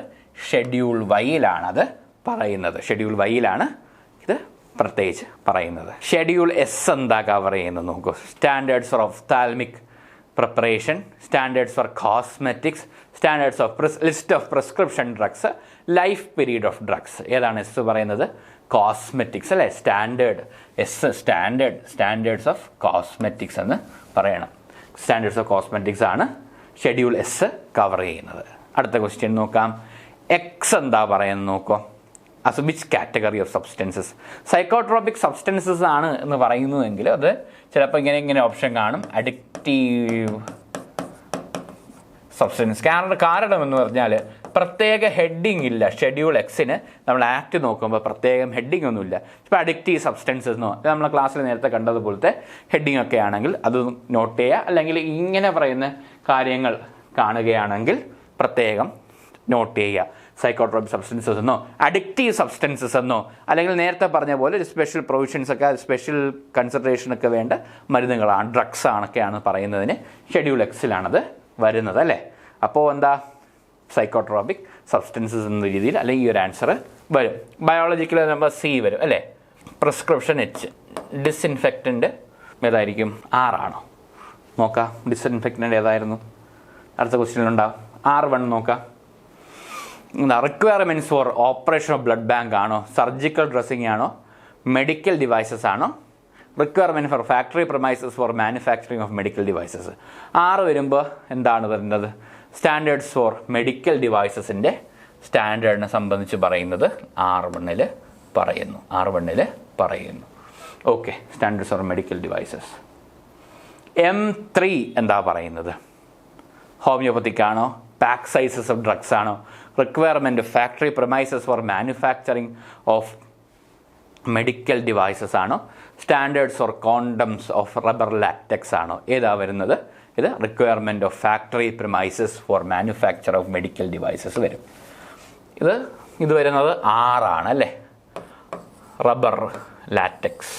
ഷെഡ്യൂൾ വൈയിലാണ് അത് പറയുന്നത്. ഷെഡ്യൂൾ വൈയിലാണ് ഇത് പ്രത്യേകിച്ച് പറയുന്നത്. ഷെഡ്യൂൾ S എന്താ കവർ ചെയ്യുന്നത് നോക്കൂ. Standards for ophthalmic preparation, standards four cosmetics, standards of list of prescription drugs, life period of drugs. ഏതാണ് S പറയുന്നത്? കോസ്മെറ്റിക്സ് അല്ലേ. സ്റ്റാൻഡേർഡ്സ് ഓഫ് കോസ്മെറ്റിക്സ് എന്ന് പറയണം. സ്റ്റാൻഡേർഡ്സ് ഓഫ് കോസ്മെറ്റിക്സ് ആണ് ഷെഡ്യൂൾ S കവർ ചെയ്യുന്നത്. അടുത്ത ക്വസ്റ്റ്യൻ നോക്കാം. X എന്താ പറയുന്നത് നോക്കൂ. Which category of substances? Psychotropic substances ആണ് എന്ന് പറയുന്നുവെങ്കിൽ അത് ചിലപ്പോൾ ഇങ്ങനെ ഓപ്ഷൻ കാണും. Addictive substance. കാരണം എന്ന് പറഞ്ഞാൽ പ്രത്യേക ഹെഡിങ് ഇല്ല. ഷെഡ്യൂൾ എക്സിന് നമ്മൾ ആക്ട് നോക്കുമ്പോൾ പ്രത്യേകം ഹെഡിങ് ഒന്നുമില്ല. ഇപ്പോൾ അഡിക്റ്റീവ് സബ്സ്റ്റൻസസ് എന്നോ നമ്മൾ ക്ലാസ്സിൽ നേരത്തെ കണ്ടതുപോലത്തെ ഹെഡിങ് ഒക്കെ ആണെങ്കിൽ അത് നോട്ട് ചെയ്യുക. അല്ലെങ്കിൽ ഇങ്ങനെ പറയുന്ന കാര്യങ്ങൾ കാണുകയാണെങ്കിൽ പ്രത്യേകം നോട്ട് ചെയ്യുക. സൈക്കോട്രോപിക് സബ്സ്റ്റൻസസ് എന്നോ അഡിക്റ്റീവ് സബ്സ്റ്റൻസസ് എന്നോ അല്ലെങ്കിൽ നേരത്തെ പറഞ്ഞ പോലെ ഒരു സ്പെഷ്യൽ പ്രൊവിഷൻസ് ഒക്കെ സ്പെഷ്യൽ കൺസിഡറേഷനൊക്കെ വേണ്ട മരുന്നുകളാണ്, ഡ്രഗ്സ് ആണൊക്കെയാണ് പറയുന്നതിന് ഷെഡ്യൂൾ എക്സിലാണത് വരുന്നത് അല്ലേ. അപ്പോൾ എന്താ സൈക്കോട്രോപിക് സബ്സ്റ്റൻസസ് എന്ന രീതിയിൽ അല്ലെങ്കിൽ ഈ ഒരു ആൻസർ വരും. ബയോളജിക്കൽ നമ്പർ സി വരും അല്ലേ. Prescription H. ഡിസ്ഇൻഫെക്റ്റൻ്റ് ഏതായിരിക്കും? ആറാണോ? നോക്കാം. ഡിസ്ഇൻഫെക്റ്റൻ്റ് ഏതായിരുന്നു? അടുത്ത ക്വസ്റ്റ്യനിലുണ്ടാവും. 6(1) നോക്കാം. Requirements for operation of blood bank ആണോ, സർജിക്കൽ ഡ്രസ്സിംഗ് ആണോ, മെഡിക്കൽ ഡിവൈസസ് ആണോ, requirement for factory premises for manufacturing of medical devices? 6 വരുമ്പോൾ എന്താണ് വരുന്നത്? സ്റ്റാൻഡേർഡ്സ് ഫോർ മെഡിക്കൽ ഡിവൈസസിൻ്റെ സ്റ്റാൻഡേർഡിനെ സംബന്ധിച്ച് പറയുന്നത് R1 പറയുന്നു. Okay, standards for medical devices. M3 എന്താ പറയുന്നത്? ഹോമിയോപ്പത്തിക് ആണോ, പാക്ക് സൈസസ് ഓഫ് ഡ്രഗ്സ് ആണോ, requirement factory premises for manufacturing of medical devices ആണോ, standards for condoms of rubber latex ആണോ? ഏതാ വരുന്നത്? ഇത് requirement of factory premises for manufacture of medical devices വരും. ഇത് വരുന്നത് 6 അല്ലേ. Rubber latex.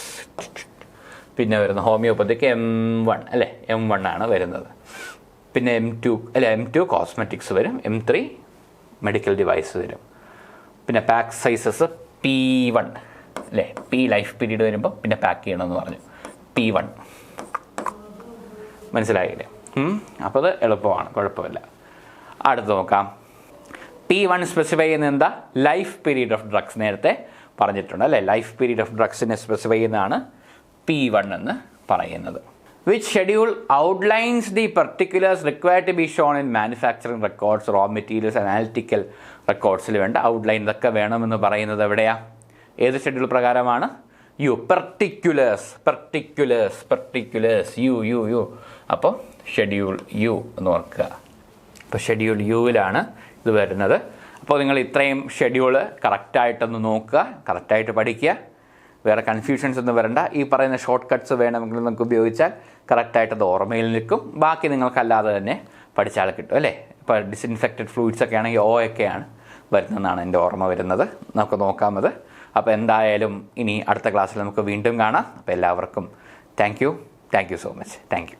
പിന്നെ വരുന്ന ഹോമിയോപ്പത്തിക്ക് M1 അല്ലേ. M1 ആണ് വരുന്നത്. പിന്നെ M2 കോസ്മെറ്റിക്സ് വരും. M3 മെഡിക്കൽ ഡിവൈസ് വരും. പിന്നെ പാക്ക് സൈസസ് P1 അല്ലേ. P ലൈഫ് പീരീഡ് വരുമ്പോൾ പിന്നെ പാക്ക് ചെയ്യണമെന്ന് പറഞ്ഞു. P1 മനസ്സിലായില്ലേ? അപ്പോൾ അത് എളുപ്പമാണ്, കുഴപ്പമില്ല. അടുത്ത് നോക്കാം. P1 സ്പെസിഫൈ ചെയ്യുന്നത് എന്താ? Life period of drugs. നേരത്തെ പറഞ്ഞിട്ടുണ്ട് അല്ലേ. ലൈഫ് പീരീഡ് ഓഫ് ഡ്രഗ്സിനെ സ്പെസിഫൈ ചെയ്യുന്നതാണ് P1 എന്ന് പറയുന്നത്. Which schedule outlines the particulars required to be shown in manufacturing records, raw materials, analytical recordsൽ വേണ്ട ഔട്ട്ലൈൻ ഇതൊക്കെ വേണമെന്ന് പറയുന്നത് എവിടെയാ? ഏത് ഷെഡ്യൂൾ പ്രകാരമാണ്? Particulars U. അപ്പോൾ ഷെഡ്യൂൾ യു എന്ന് ഓർക്കുക. അപ്പോൾ ഷെഡ്യൂൾ യുവിലാണ് ഇത് വരുന്നത്. അപ്പോൾ നിങ്ങൾ ഇത്രയും ഷെഡ്യൂൾ കറക്റ്റായിട്ടൊന്ന് നോക്കുക, കറക്റ്റായിട്ട് പഠിക്കുക. വേറെ കൺഫ്യൂഷൻസ് ഒന്നും വരണ്ട. ഈ പറയുന്ന ഷോർട്ട് കട്ട്സ് വേണമെങ്കിൽ നമുക്ക് ഉപയോഗിച്ചാൽ കറക്റ്റായിട്ട് അത് ഓർമ്മയിൽ നിൽക്കും. ബാക്കി നിങ്ങൾക്കല്ലാതെ തന്നെ പഠിച്ചാൽ കിട്ടും അല്ലേ. ഇപ്പോൾ ഡിസ്ഇൻഫെക്റ്റഡ് ഫ്ലൂയിഡ്സ് ഒക്കെ ആണെങ്കിൽ ഒക്കെയാണ് വരുന്നതെന്നാണ് എൻ്റെ ഓർമ്മ വരുന്നത്. നമുക്ക് നോക്കാമത്. അപ്പോൾ എന്തായാലും ഇനി അടുത്ത ക്ലാസ്സിൽ നമുക്ക് വീണ്ടും കാണാം. അപ്പോൾ എല്ലാവർക്കും thank you so much. Thank you.